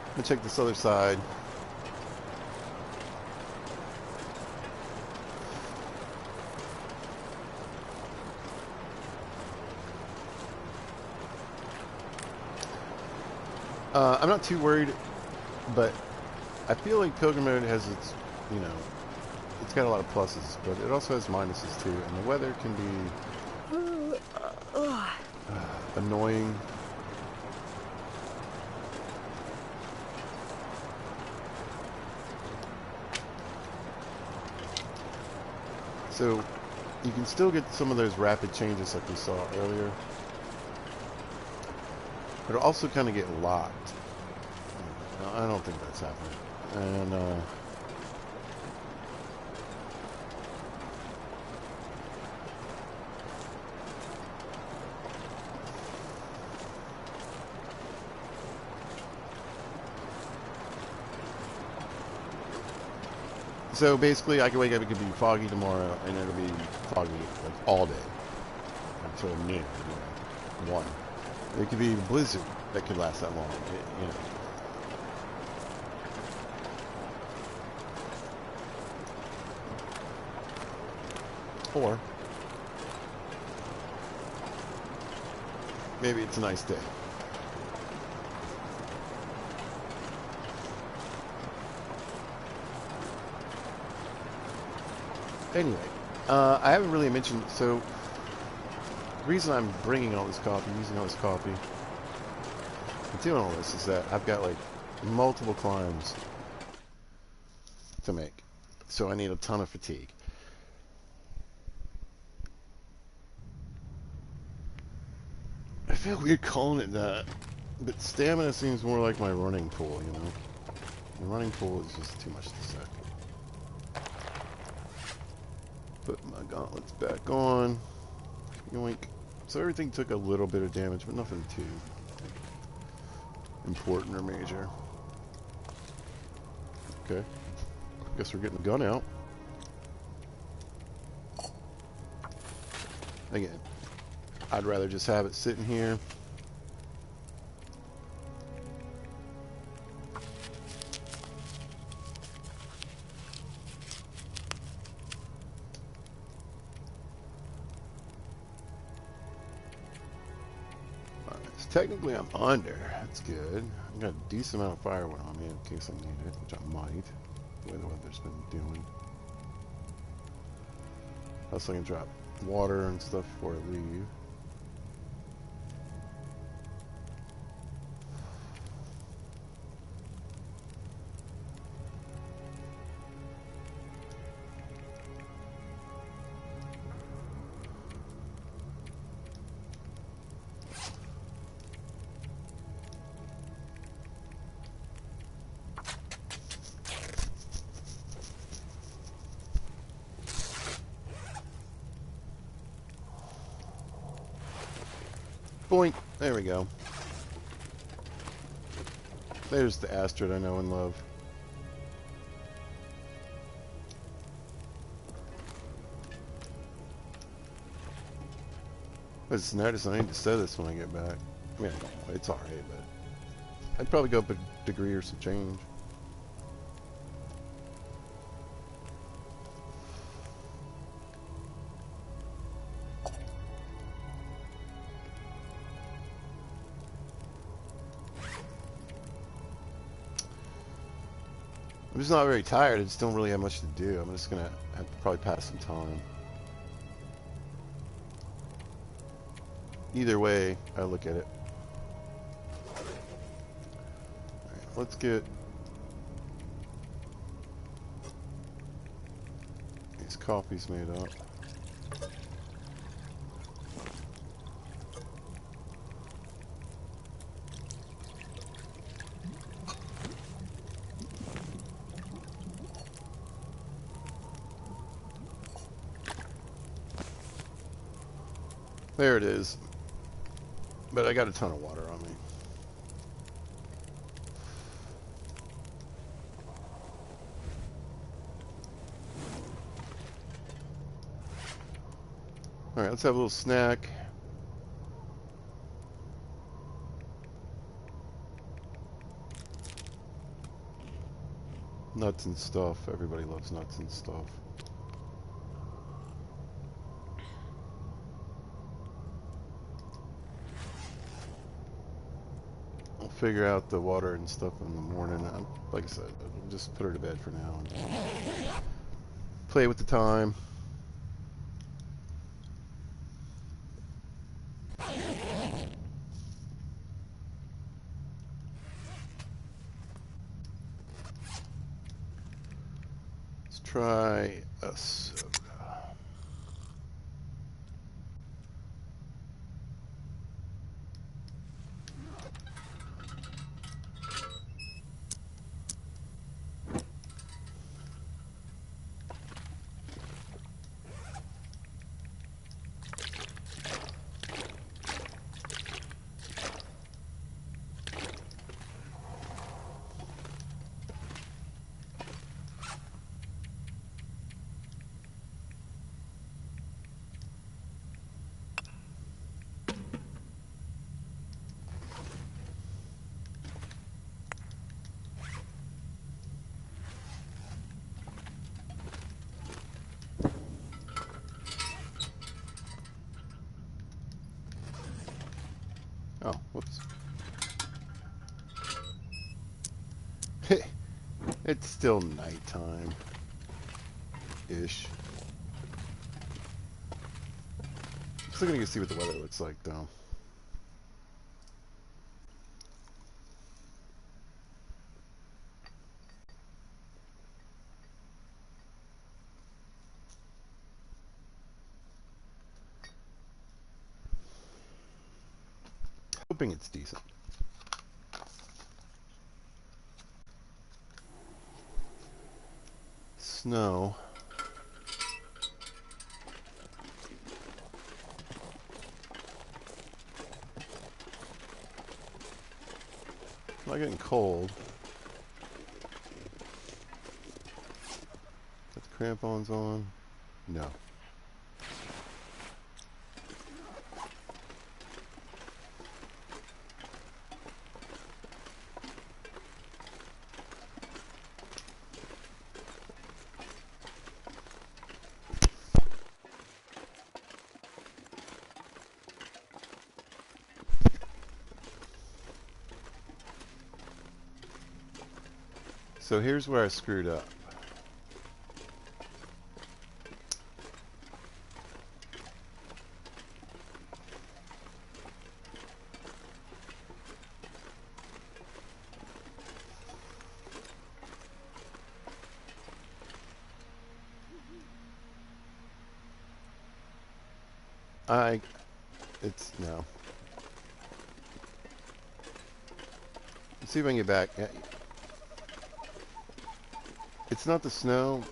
Let me check this other side. I'm not too worried, but I feel like Pilgrim mode has its, you know, it's got a lot of pluses, but it also has minuses too, and the weather can be annoying. So you can still get some of those rapid changes like we saw earlier, but it'll also kind of get locked. I don't think that's happening. And so basically I can wake up, it could be foggy tomorrow, and it'll be foggy like all day until noon, you know, 1. It could be blizzard that could last that long, you know. Or maybe it's a nice day. Anyway, I haven't really mentioned, so the reason I'm bringing all this coffee, using all this coffee, and doing all this is that I've got like multiple climbs to make. So I need a ton of fatigue. I feel weird calling it that, but stamina seems more like my running pool, you know? The running pool is just too much to say. Put my gauntlets back on. Yoink. So everything took a little bit of damage, but nothing too important or major. Okay. Guess we're getting the gun out. Again, I'd rather just have it sitting here. Technically, I'm under. That's good. I got a decent amount of firewood on me in case I need it, which I might. The way the weather's been doing. Also, I can drop water and stuff before I leave. Boink. There we go. There's the Astrid I know and love. But it's notice I need to set this when I get back. I mean, it's alright, but I'd probably go up a degree or some change. I'm just not very tired. I just don't really have much to do. I'm just gonna have to probably pass some time. Either way, I look at it. Alright, let's get these coffees made up. There it is. But I got a ton of water on me. Alright, let's have a little snack. Nuts and stuff. Everybody loves nuts and stuff. figure out the water and stuff in the morning. Like I said, I'll just put her to bed for now and play with the time. Let's try a soda. Oh, whoops. It's still nighttime-ish. Still gonna go see what the weather looks like, though. Hoping it's decent. Snow. Not getting cold. Got the crampons on? No. So here's where I screwed up. It's no. Let's see if I can get back. Yeah. It's not the snow.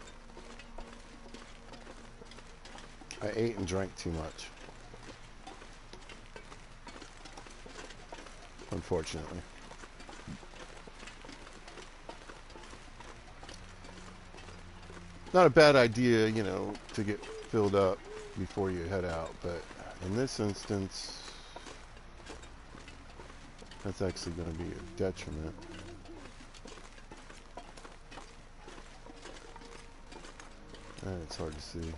I ate and drank too much. Unfortunately. Not a bad idea, you know, to get filled up before you head out, but in this instance, that's actually going to be a detriment. It's hard to see.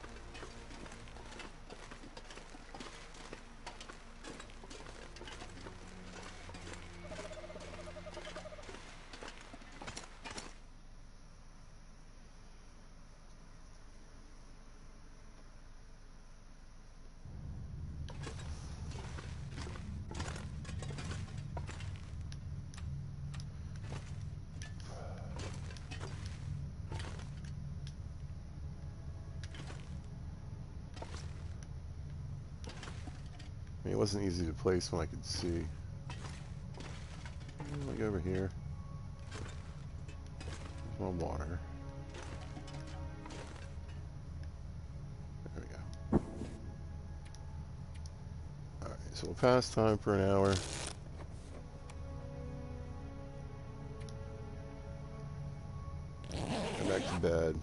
I mean, it wasn't easy to place when I could see. Like over here. There's more water. There we go. Alright, so we'll pass time for an hour. Go back to bed.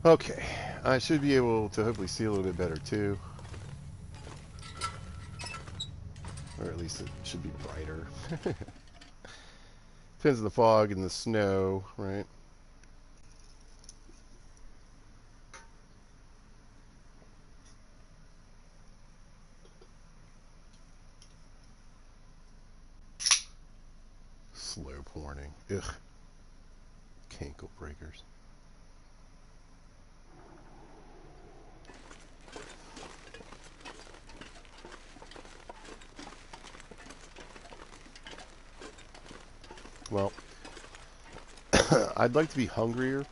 Okay, I should be able to hopefully see a little bit better too. Or at least it should be brighter. Depends on the fog and the snow, right? Slow pouring. Ugh. Cankle breakers. Well, I'd like to be hungrier.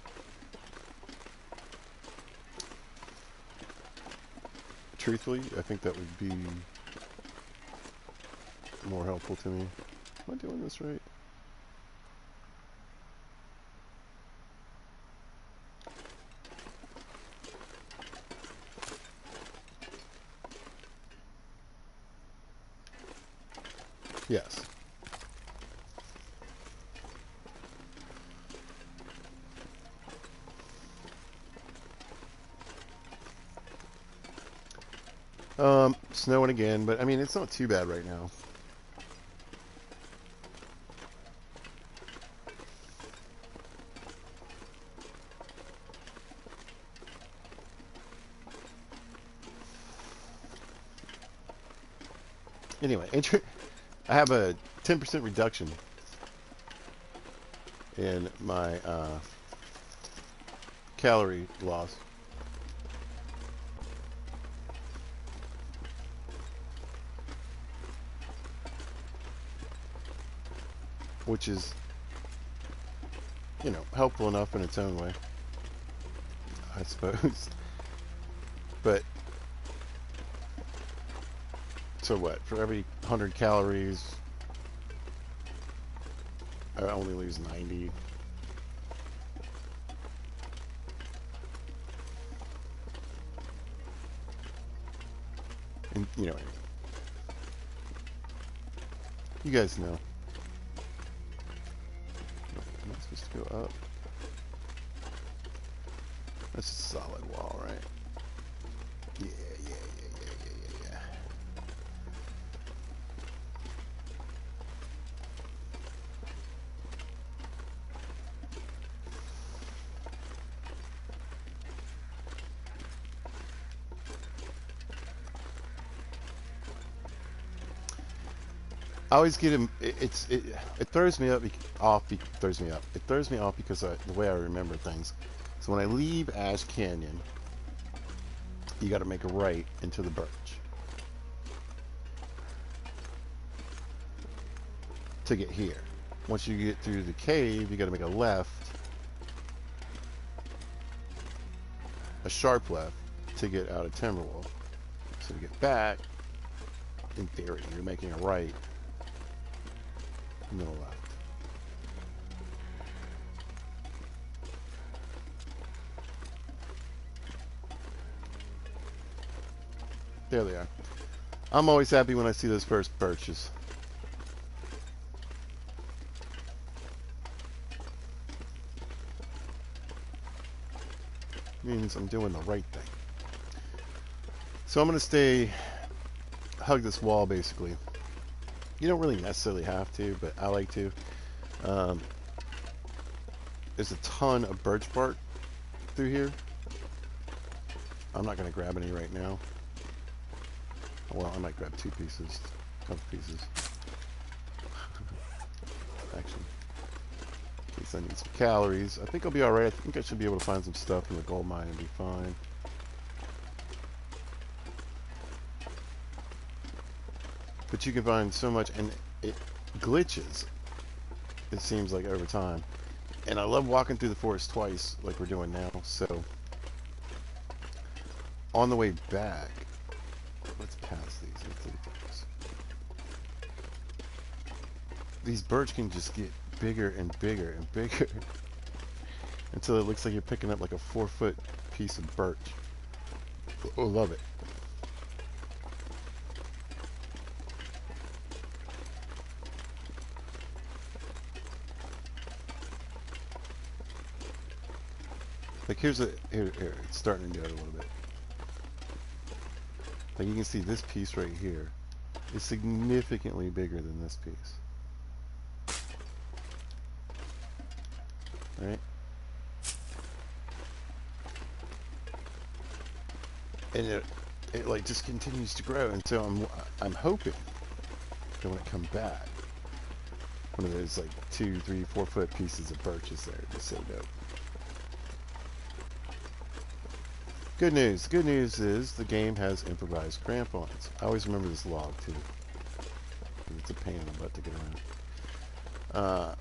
Truthfully, I think that would be more helpful to me. Am I doing this right? Yes. Snowing again, but I mean, it's not too bad right now. Anyway, I have a 10% reduction in my calorie loss. Which is, you know, helpful enough in its own way, I suppose. But, so what? For every 100 calories, I only lose 90. And, you know, you guys know. Am I supposed to go up? That's a solid wall, right? Yeah. I always get him. It throws me off. Throws me up. It throws me off because the way I remember things. So when I leave Ash Canyon, you got to make a right into the birch. To get here. Once you get through the cave, you got to make a left, a sharp left, to get out of Timberwolf. So to get back, in theory, you're making a right, no left. There they are. I'm always happy when I see those first birches. Means I'm doing the right thing. So I'm going to hug this wall basically. You don't really necessarily have to, but I like to. There's a ton of birch bark through here. I'm not going to grab any right now. Well, I might grab 2 pieces, a couple pieces. Actually, in case I need some calories. I think I'll be alright. I think I should be able to find some stuff in the gold mine and be fine. But you can find so much, and it glitches, it seems like, over time. And I love walking through the forest twice, like we're doing now, so on the way back, let's pass these. These birch can just get bigger and bigger and bigger until it looks like you're picking up like a 4-foot piece of birch. Oh, love it. Like here, it's starting to do it a little bit. Like you can see this piece right here is significantly bigger than this piece. Right? And it like just continues to grow, and so I'm hoping that when it comes back, one of those like 2, 3, 4 foot pieces of birch is there. Just so dope. Good news. Good news is the game has improvised crampons. I always remember this log too. It's a pain in the butt to get around.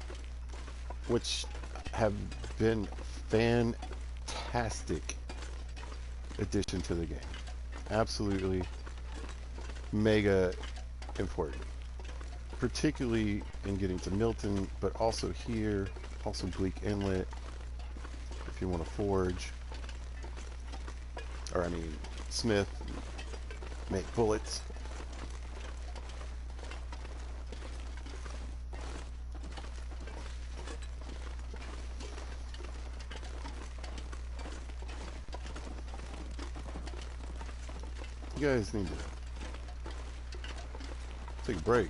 Which have been fantastic addition to the game. Absolutely mega important. Particularly in getting to Milton, but also here, also Bleak Inlet, if you want to forge. Or I mean, smith, make bullets. You guys need to take a break.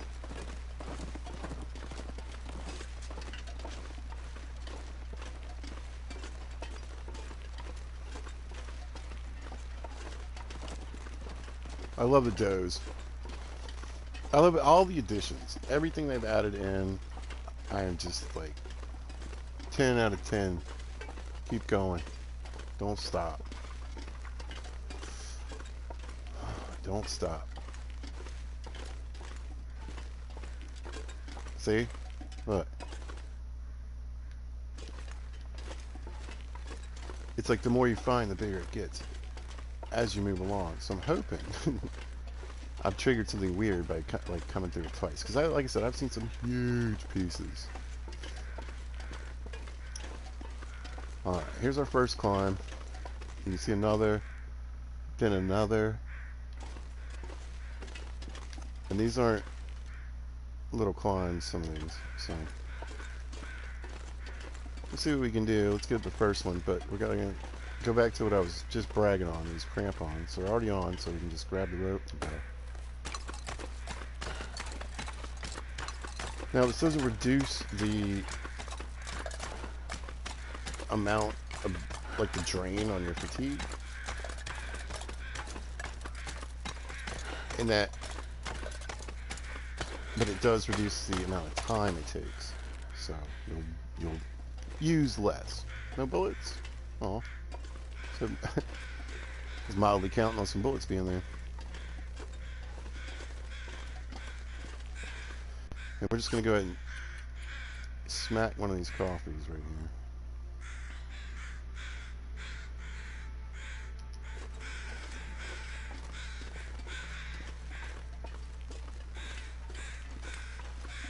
I love the does. I love all the additions. Everything they've added in, I am just like 10 out of 10. Keep going. Don't stop. Don't stop. See? Look. It's like the more you find, the bigger it gets as you move along. So I'm hoping I've triggered something weird by like coming through it twice. Because like I said, I've seen some huge pieces. Alright, here's our first climb. You see another, then another. And these aren't little climbs, some of these. So let's see what we can do. Let's get the first one, but we're gonna go back to what I was just bragging on, these crampons. So we're already on, so we can just grab the rope and go. Now this doesn't reduce the amount of, like, the drain on your fatigue. In that, but it does reduce the amount of time it takes. So you'll use less. No bullets? Oh. So I was mildly counting on some bullets being there. And we're just gonna go ahead and smack one of these coffees right here.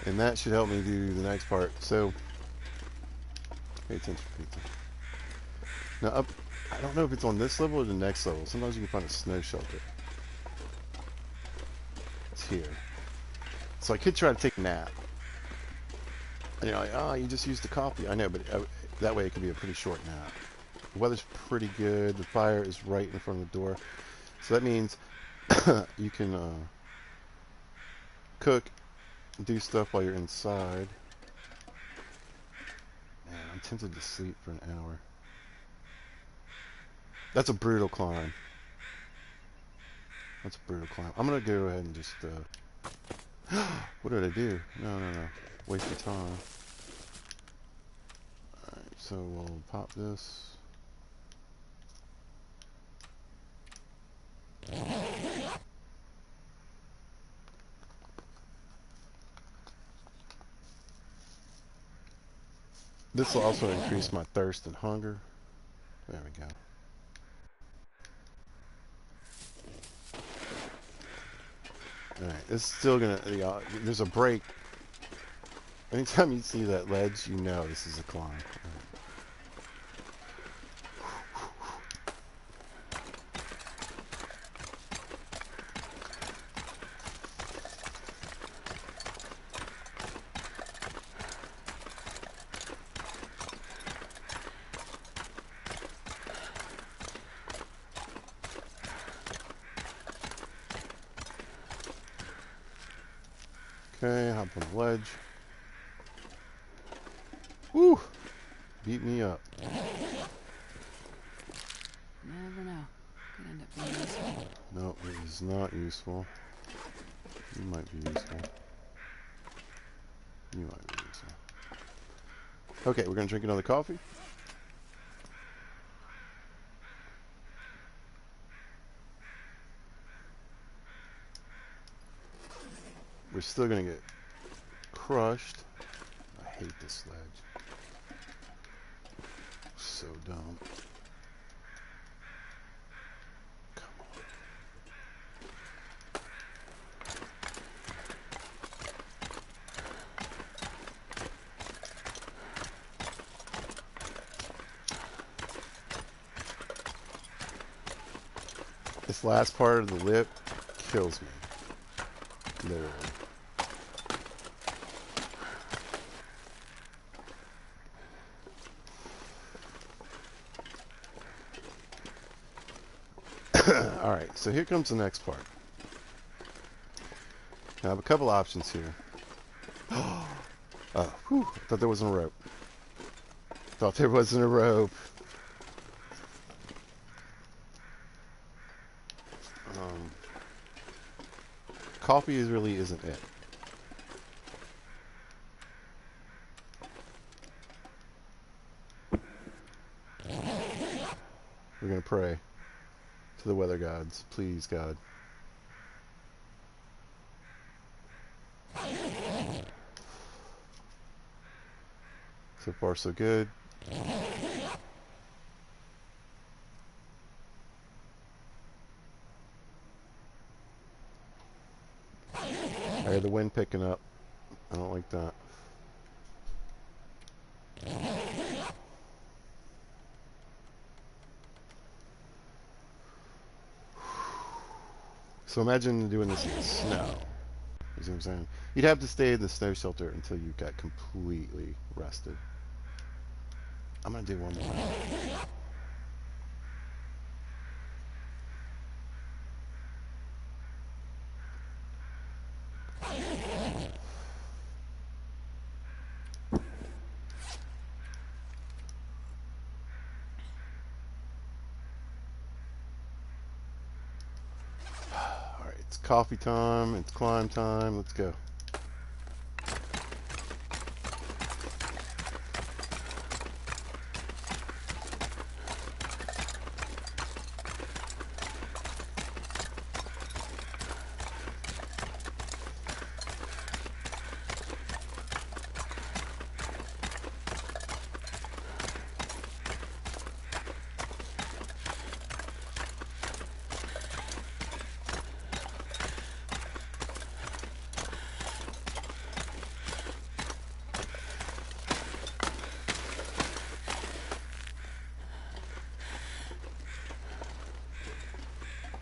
And that should help me do the next part. So, pay attention, pay attention. Now up, I don't know if it's on this level or the next level. Sometimes you can find a snow shelter. It's here. So I could try to take a nap. And you're like, oh, you just used the coffee. I know, but that way it could be a pretty short nap. The weather's pretty good. The fire is right in front of the door. So that means you can cook, do stuff while you're inside. Man, I'm tempted to sleep for an hour. That's a brutal climb. That's a brutal climb. I'm gonna go ahead and just what did I do? No. Waste of time. Alright, so we'll pop this. This will also increase my thirst and hunger. There we go. Alright, it's still gonna, there's a break. Anytime you see that ledge, you know this is a climb. Right. Okay, hop on the ledge. Woo! Beat me up.
Never know. Could end up being useful.
No, it is not useful. You might be useful. You might be useful. Okay, we're gonna drink another coffee. We're still gonna get crushed. I hate this ledge. So dumb. Come on. This last part of the lip kills me. Literally. Alright, so here comes the next part. I have a couple options here. Whew, thought there wasn't a rope. Thought there wasn't a rope. Coffee really isn't it. We're gonna pray to the weather gods. Please, God. So far, so good. I hear the wind picking up. I don't like that. So imagine doing this in the snow. You see what I'm saying? You'd have to stay in the snow shelter until you got completely rested. I'm gonna do one more. Alright, it's coffee time, it's climb time, let's go.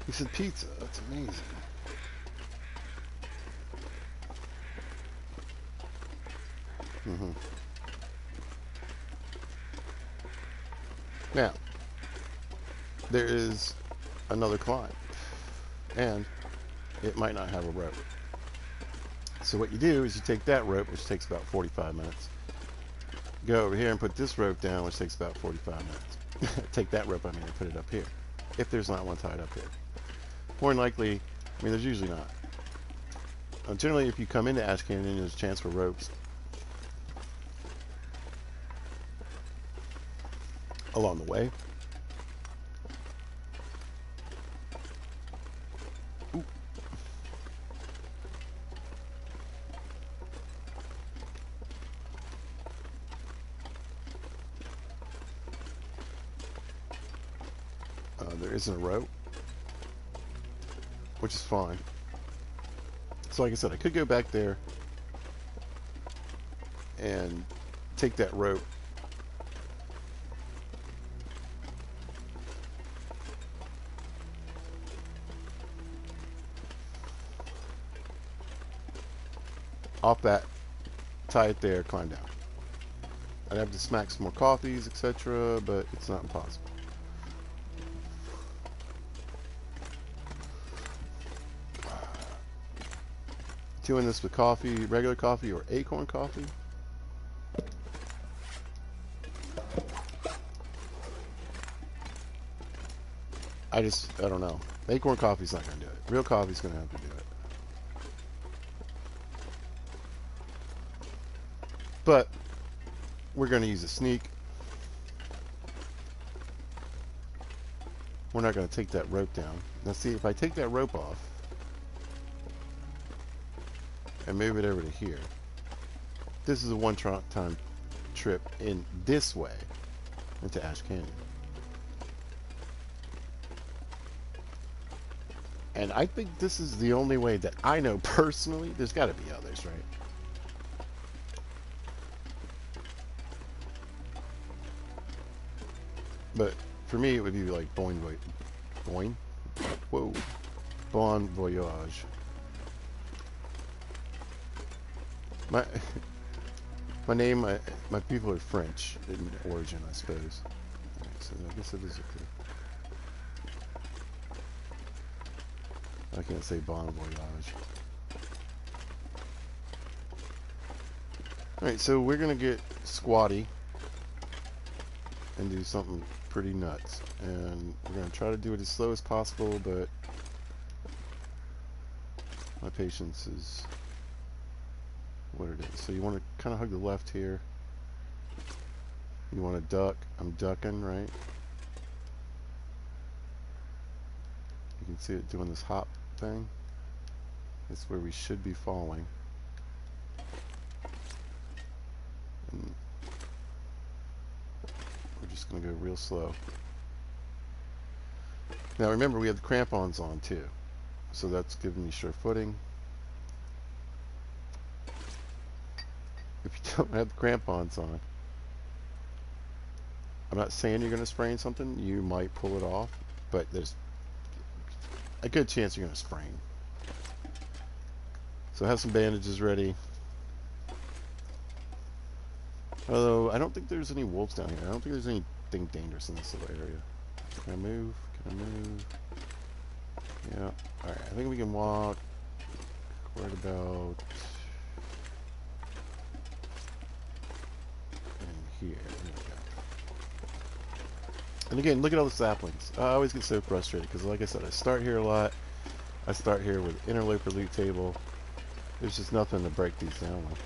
He said pizza. That's amazing. Now, there is another climb, and it might not have a rope. So what you do is you take that rope, which takes about 45 minutes, go over here and put this rope down, which takes about 45 minutes. Take that rope, and put it up here, if there's not one tied up here. More than likely, I mean, there's usually not. Generally, if you come into Ash Canyon, there's a chance for ropes along the way. Ooh. There isn't a rope, which is fine. So like I said, I could go back there and take that rope off that, tie it there, climb down. I'd have to smack some more coffees, etc., but it's not impossible. Doing this with coffee, regular coffee or acorn coffee. I don't know. Acorn coffee's not going to do it. Real coffee's going to have to do it. But we're going to use a sneak. We're not going to take that rope down. Now see, if I take that rope off and move it over to here, this is a one-time trip in this way into Ash Canyon. And I think this is the only way that I know personally. There's got to be others, right? But for me, it would be like Bon Voyage. My people are French in origin, I suppose. Right, so I guess it is okay. I can't say Bon Voyage. Alright, so we're gonna get squatty and do something pretty nuts. And we're gonna try to do it as slow as possible, but my patience is what it is. So you want to kind of hug the left here. You want to duck. I'm ducking, right? You can see it doing this hop thing. That's where we should be falling. And we're just going to go real slow. Now remember, we have the crampons on too. So that's giving me sure footing. If you don't have the crampons on, I'm not saying you're going to sprain something. You might pull it off, but there's a good chance you're going to sprain. So have some bandages ready. Although I don't think there's any wolves down here. I don't think there's anything dangerous in this little area. Can I move? Can I move? Yeah. Alright, I think we can walk right about in here. There we go. And again, look at all the saplings. I always get so frustrated because, like I said, I start here a lot. I start here with interloper loot table. There's just nothing to break these down with.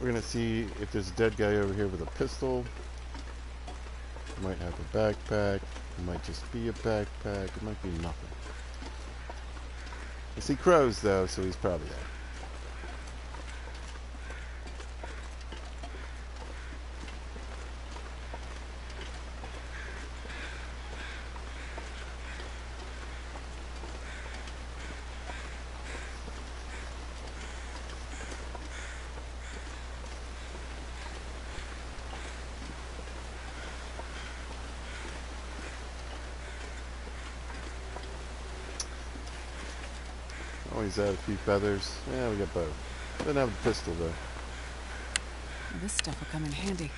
We're gonna see if there's a dead guy over here with a pistol. It might have a backpack. It might just be a backpack. It might be nothing. I see crows though, so he's probably there. Always add a few feathers. Yeah, we got both. Didn't have a pistol though.
This stuff will come in handy.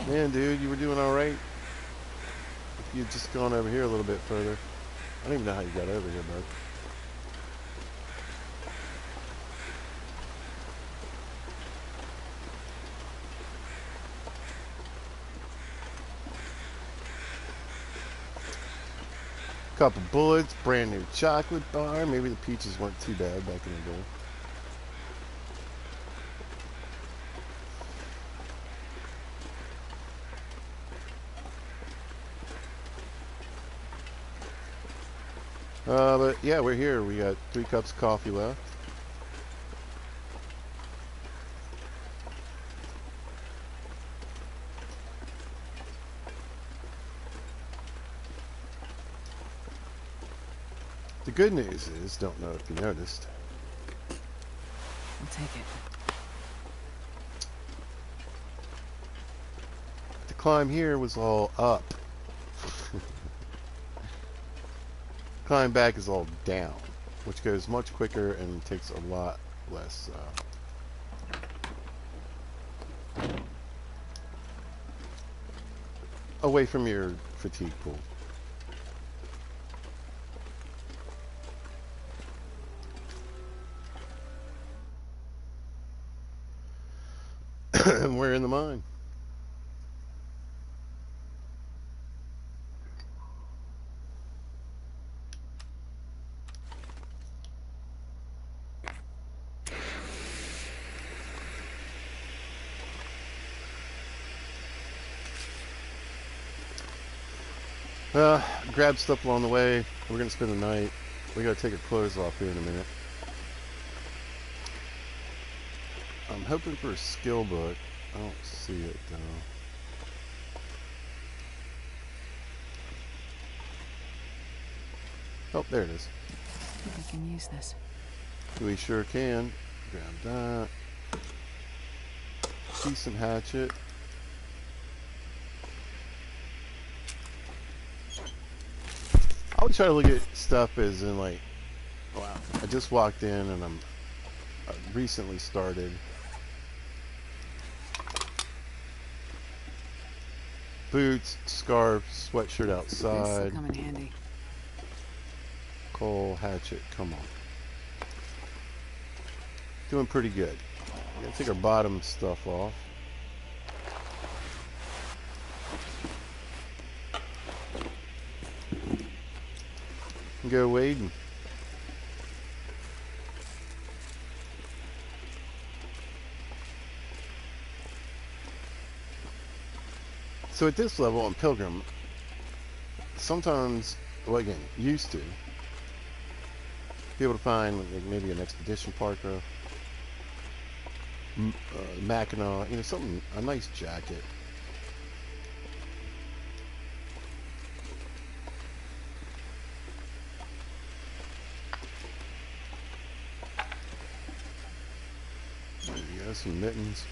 Man, dude, you were doing all right. If you'd just gone over here a little bit further. I don't even know how you got over here, bud. Couple bullets, brand new chocolate bar. Maybe the peaches weren't too bad back in the day. But yeah, we're here. We got 3 cups of coffee left. The good news is, don't know if you noticed,
I'll take it.
the climb here was all up. Climb back is all down, which goes much quicker and takes a lot less away from your fatigue pool. And we're in the mine. Grab stuff along the way. We're gonna spend the night. We gotta take our clothes off here in a minute. I'm hoping for a skill book. I don't see it though. Oh, there it is.
I think I can use this.
We sure can. Grab that. Decent hatchet. I would try to look at stuff as in like, wow, I just walked in and I recently started. Boots, scarf, sweatshirt
This'll
outside.
come in handy.
Coal, hatchet, come on. Doing pretty good. We're gonna take our bottom stuff off. And go wading. So at this level on Pilgrim, sometimes, well again, used to be able to find like maybe an Expedition Parka, Mackinac, you know, something, a nice jacket. There you go, some mittens.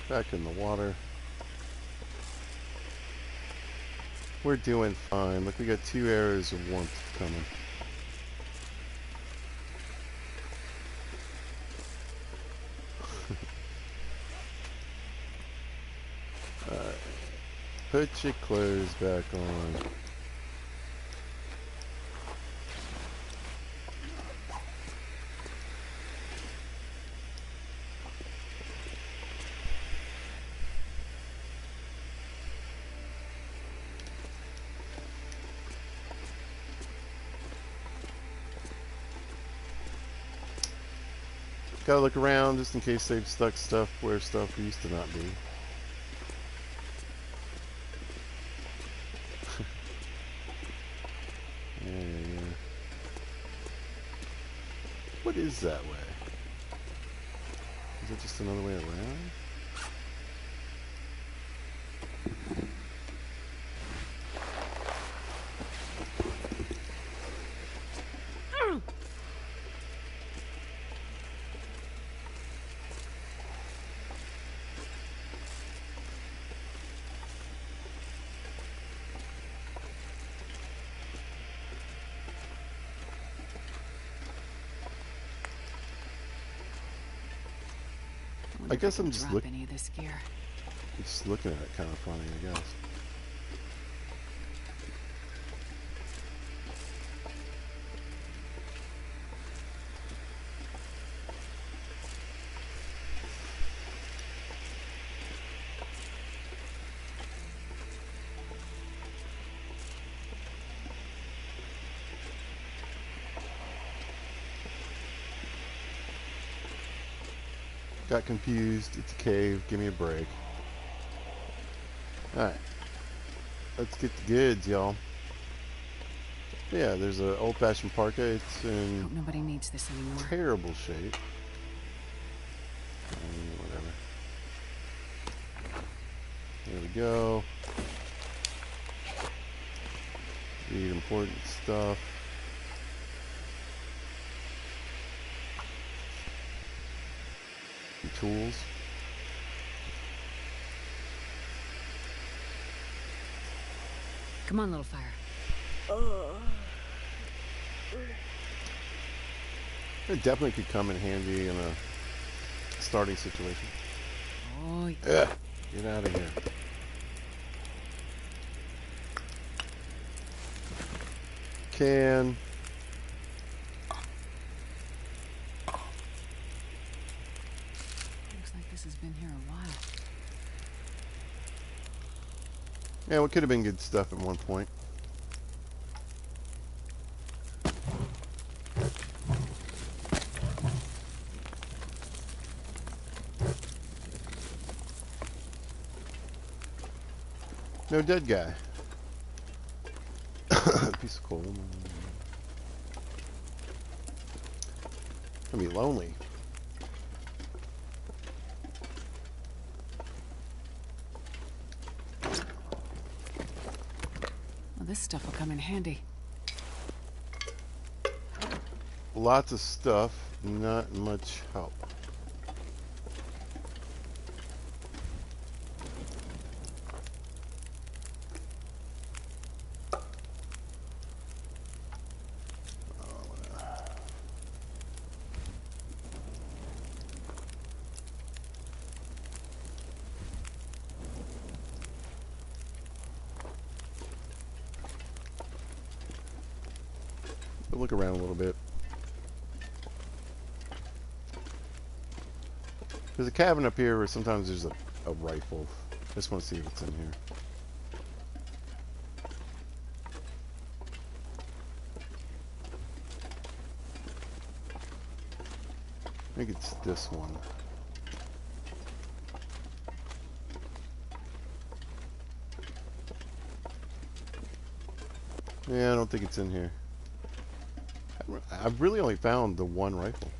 Back in the water. We're doing fine. Look, we got 2 areas of warmth coming. Alright. Put your clothes back on. Gotta look around just in case they've stuck stuff where stuff used to not be. Yeah. What is that way? Is it just another way around? I guess I'm just looking.
Any of this gear.
Just looking at it, kind of funny, I guess. Got confused. It's a cave. Give me a break. Alright. Let's get the goods, y'all. Yeah, there's an old-fashioned parka. It's in
Hope nobody needs this anymore.
terrible shape. Whatever. There we go. Read important stuff. Tools.
Come on, little fire.
It definitely could come in handy in a starting situation.
Oh, yeah.
Ugh, get out of here. Can.
Looks like this has been here a while.
Yeah, well, it could have been good stuff at one point. No dead guy. Piece of coal. Gonna be lonely.
Well, this stuff will come in handy.
Lots of stuff, not much help. But look around a little bit. There's a cabin up here where sometimes there's a rifle. Just want to see if it's in here. I think it's this one. Yeah, I don't think it's in here. I've really only found the one rifle.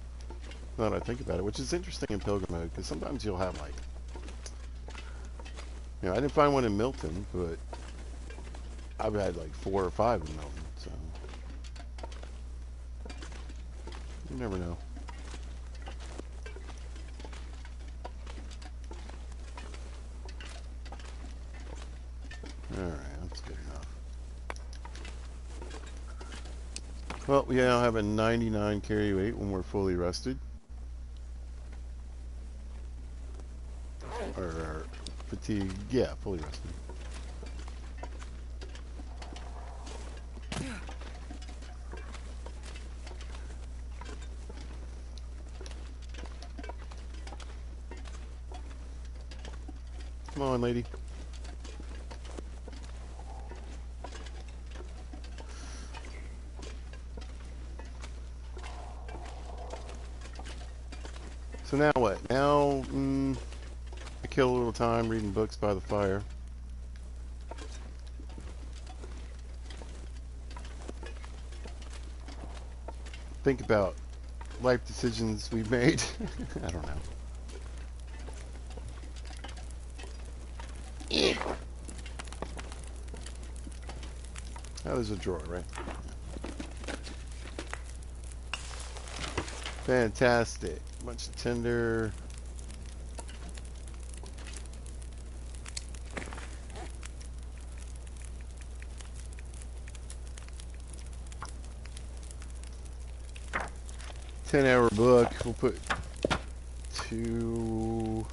Now that I think about it, which is interesting in Pilgrim mode, because sometimes you'll have like, I didn't find one in Milton, but I've had like 4 or 5 in Milton, so you never know. Alright, that's good enough. Well, we now have a 99 carry weight when we're fully rested. Or fatigue, yeah, fully rested. Come on, lady. So now what? Now, I kill a little time reading books by the fire. Think about life decisions we've made. I don't know. Oh, there's a drawer, right? Fantastic. Bunch of tinder. $10-hour book. We'll put 2.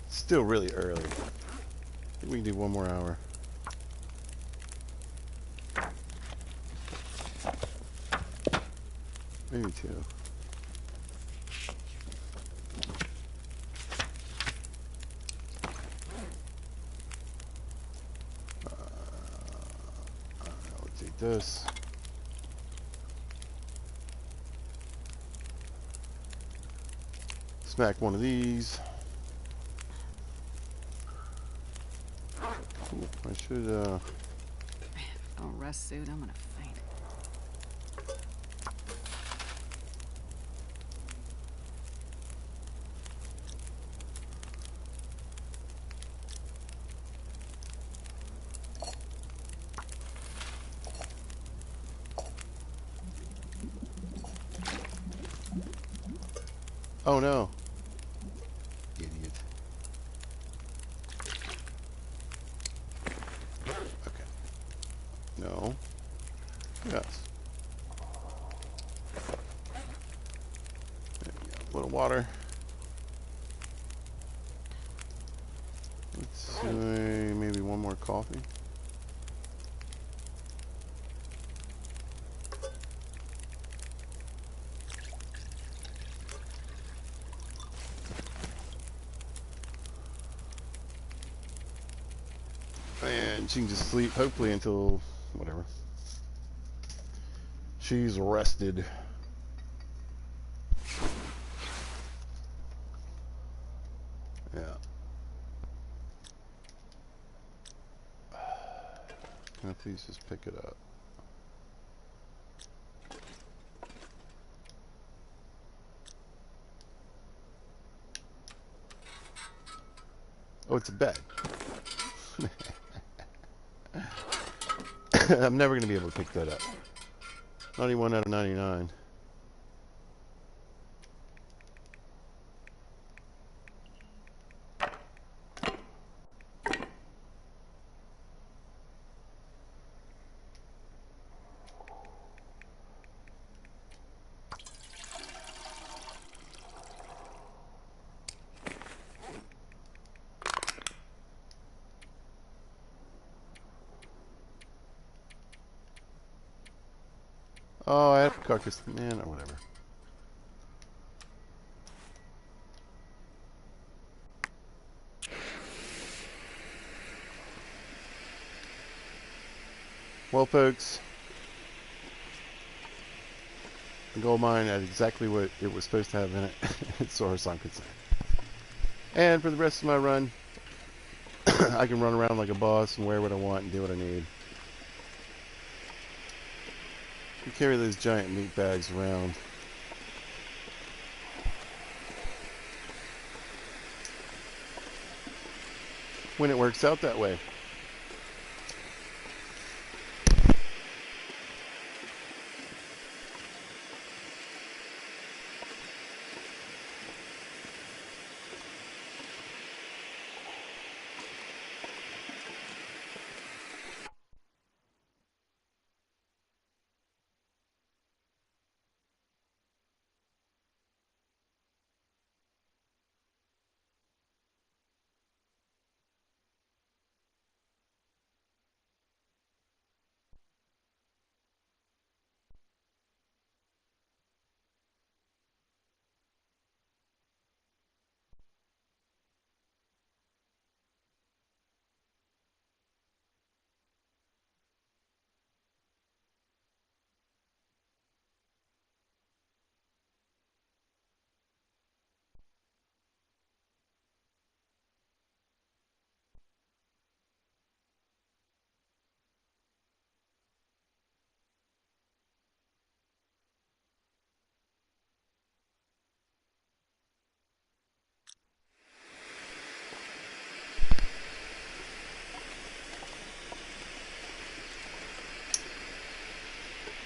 Still really early. I think we can do 1 more hour. Maybe 2. Let's eat this. Smack one of these. Ooh, I should,
Man, if I don't rest soon, I'm gonna faint.
Oh no. Idiot. Okay. No. Yes. There we go. A little water. Let's say maybe one more coffee. And she can just sleep, hopefully, until whatever. She's rested. Yeah. Can I please just pick it up? Oh, it's a bed. I'm never going to be able to pick that up. 91 out of 99. Oh, I have to carcass, man, or whatever. Well, folks, the gold mine had exactly what it was supposed to have in it, as far as I'm concerned. And for the rest of my run, I can run around like a boss and wear what I want and do what I need. You carry those giant meat bags around. When it works out that way.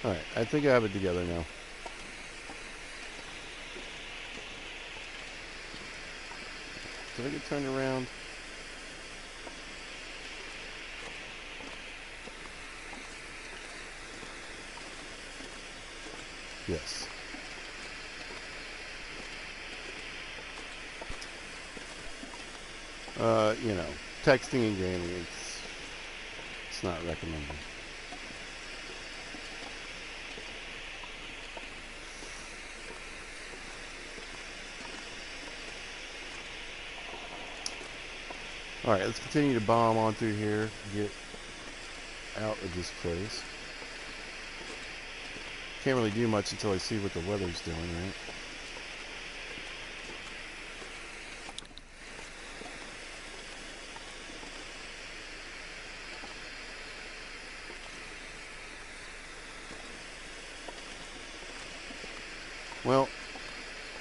Alright, I think I have it together now. Did I get turned around? Yes. You know, texting and gaming, it's not recommended. Alright, let's continue to bomb on through here, get out of this place. Can't really do much until I see what the weather's doing, right? Well,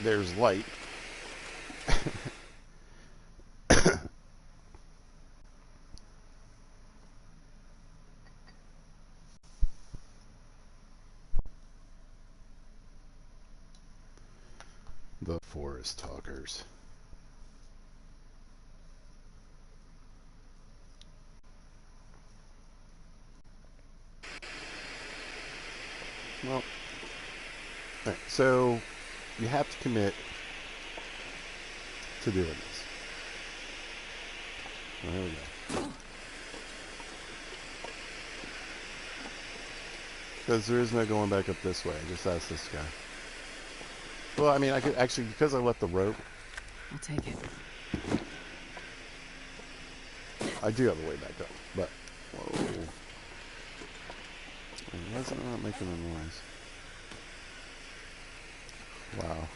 there's light. The forest talkers. Well, alright, so you have to commit to doing this. Well, there we go. Because there is no going back up this way. Just ask this guy. Well, I mean, I could actually, because I left the rope,
I'll take it.
I do have a way back up. But, whoa. Why is it not making a noise? Wow.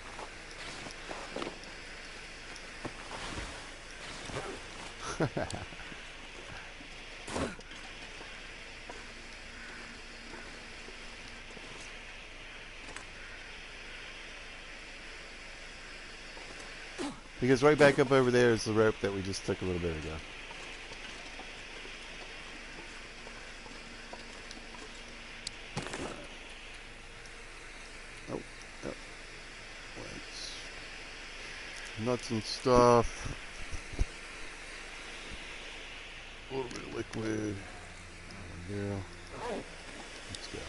Because right back up over there is the rope that we just took a little bit ago. Oh, oh. Nuts and stuff. A little bit of liquid. There we go. Let's go.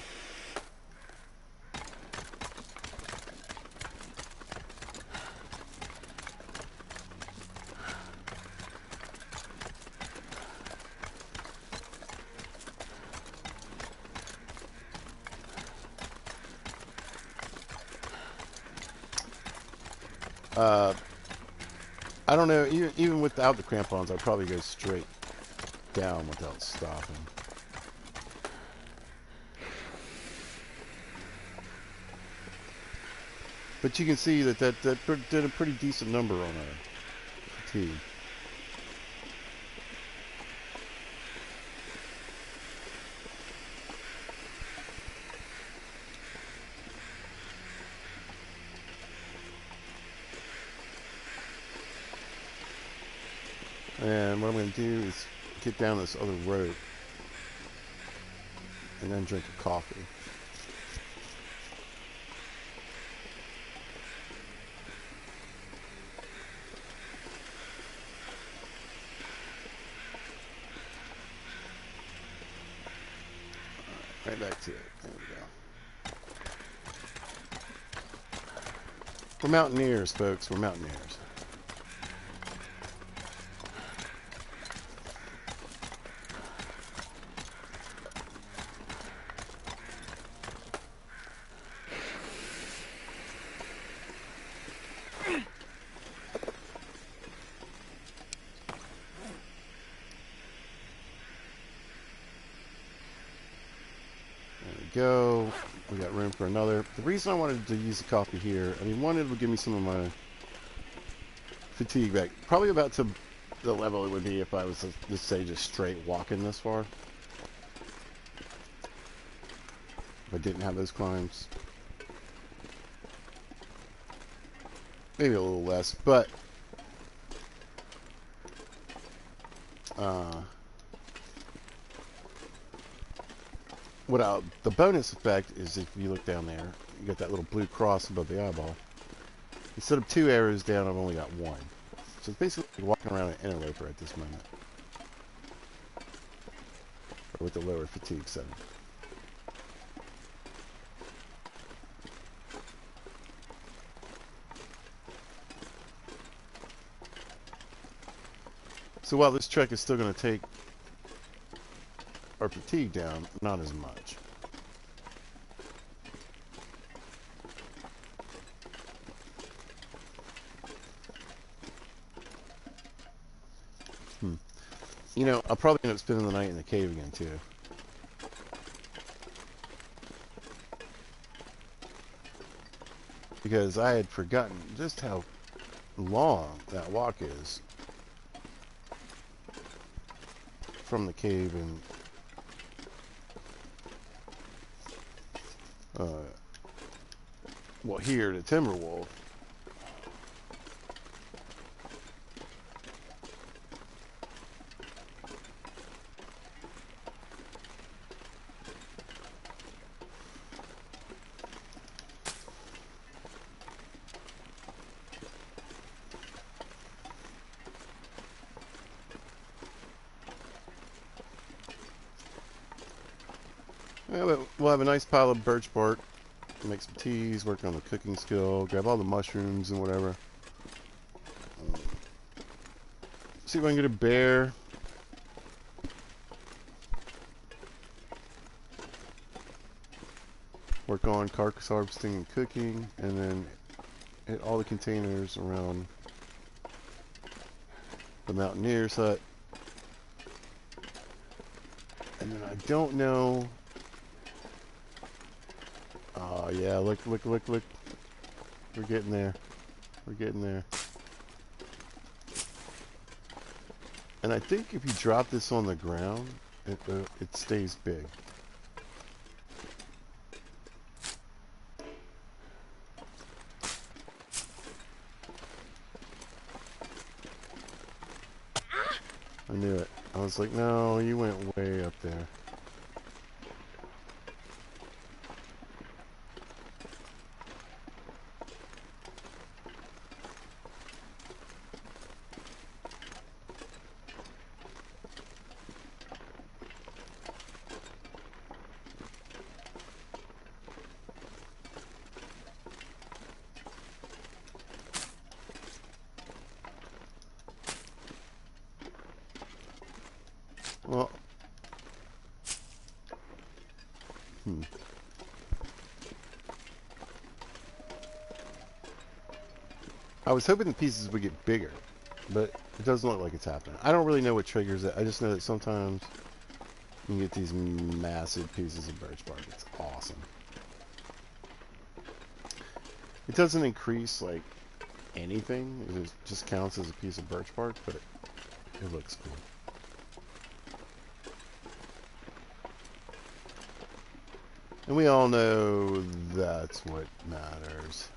I don't know, even without the crampons, I'd probably go straight down without stopping. But you can see that did a pretty decent number on our fatigue. And what I'm going to do is get down this other rope and then drink a coffee. Right back to it. There we go. We're mountaineers, folks. We're mountaineers. Go. We got room for another. The reason I wanted to use the coffee here, I mean, one, it would give me some of my fatigue back. Probably about to the level it would be if I was, let's say, just straight walking this far. If I didn't have those climbs. Maybe a little less, but the bonus effect is if you look down there, you got that little blue cross above the eyeball. Instead of 2 arrows down, I've only got 1. So it's basically like walking around an interloper at this moment. Or with the lower fatigue setting. So while this trek is still going to take our fatigue down, not as much. You know, I'll probably end up spending the night in the cave again, too. Because I had forgotten just how long that walk is from the cave and well, here to Timberwolf. Yeah, but we'll have a nice pile of birch bark. Make some teas, work on the cooking skill, grab all the mushrooms and whatever. See if I can get a bear. Work on carcass harvesting and cooking, and then hit all the containers around the mountaineer's hut. And then I don't know. Oh yeah, look. We're getting there. We're getting there. And I think if you drop this on the ground, it stays big. I knew it. I was like, no, you went way up there. Well, I was hoping the pieces would get bigger, but it doesn't look like it's happening. I don't really know what triggers it. I just know that sometimes you can get these massive pieces of birch bark. It's awesome. It doesn't increase like anything. It just counts as a piece of birch bark, but it looks cool. And we all know that's what matters.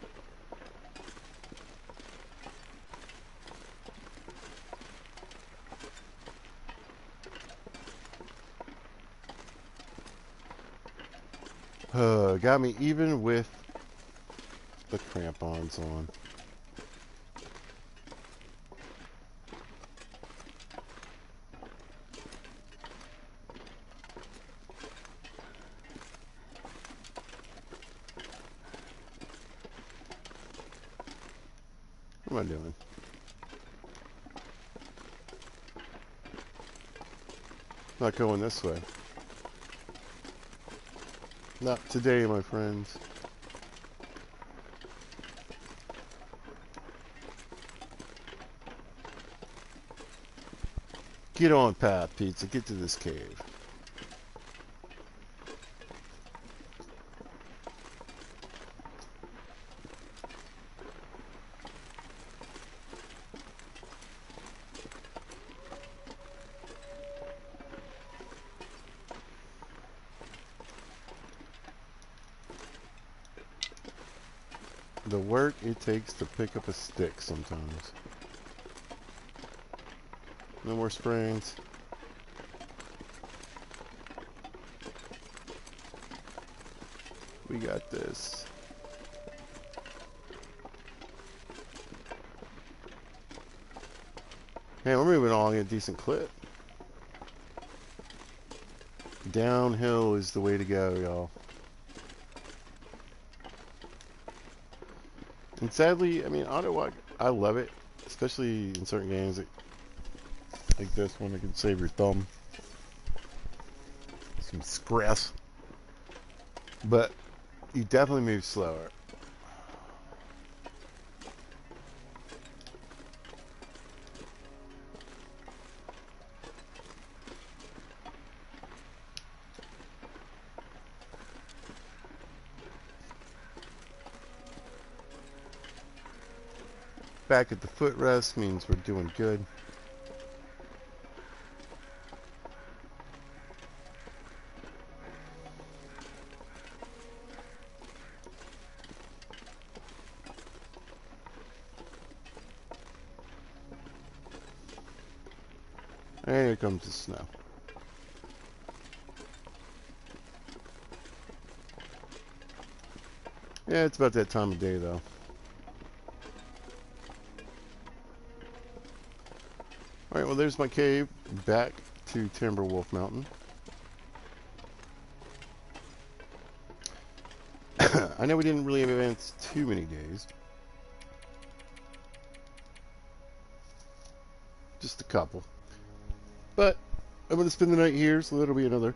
Got me even with the crampons on. What am I doing? Not going this way. Not today, my friends. Get on path, Pizza. Get to this cave. The work it takes to pick up a stick sometimes. No more sprains. We got this. Hey, we're moving along at a decent clip. Downhill is the way to go, y'all. And sadly, I mean, auto walk, I love it, especially in certain games like this one. It can save your thumb some stress, but you definitely move slower. Back at the footrest means we're doing good. And here comes the snow. Yeah, it's about that time of day though. Alright, well there's my cave back to Timberwolf Mountain. I know we didn't really advance too many days. Just a couple. But I'm going to spend the night here, so that'll be another.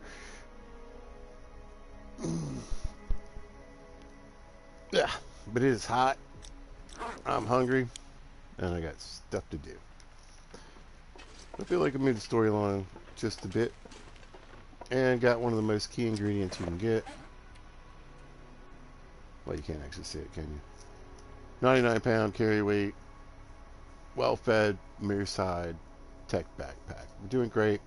Yeah, but it is hot. I'm hungry, and I got stuff to do. I feel like I moved the story along just a bit, and got one of the most key ingredients you can get. Well, you can't actually see it, can you? 99-pound carry weight, well-fed, mirror-side tech backpack. We're doing great.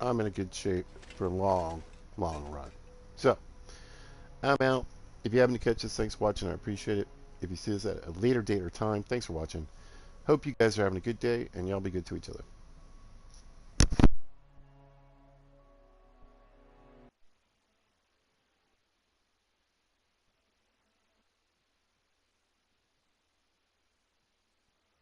I'm in a good shape for a long, long run. So, I'm out. If you happen to catch this, thanks for watching. I appreciate it. If you see this at a later date or time, thanks for watching. Hope you guys are having a good day, and y'all be good to each other.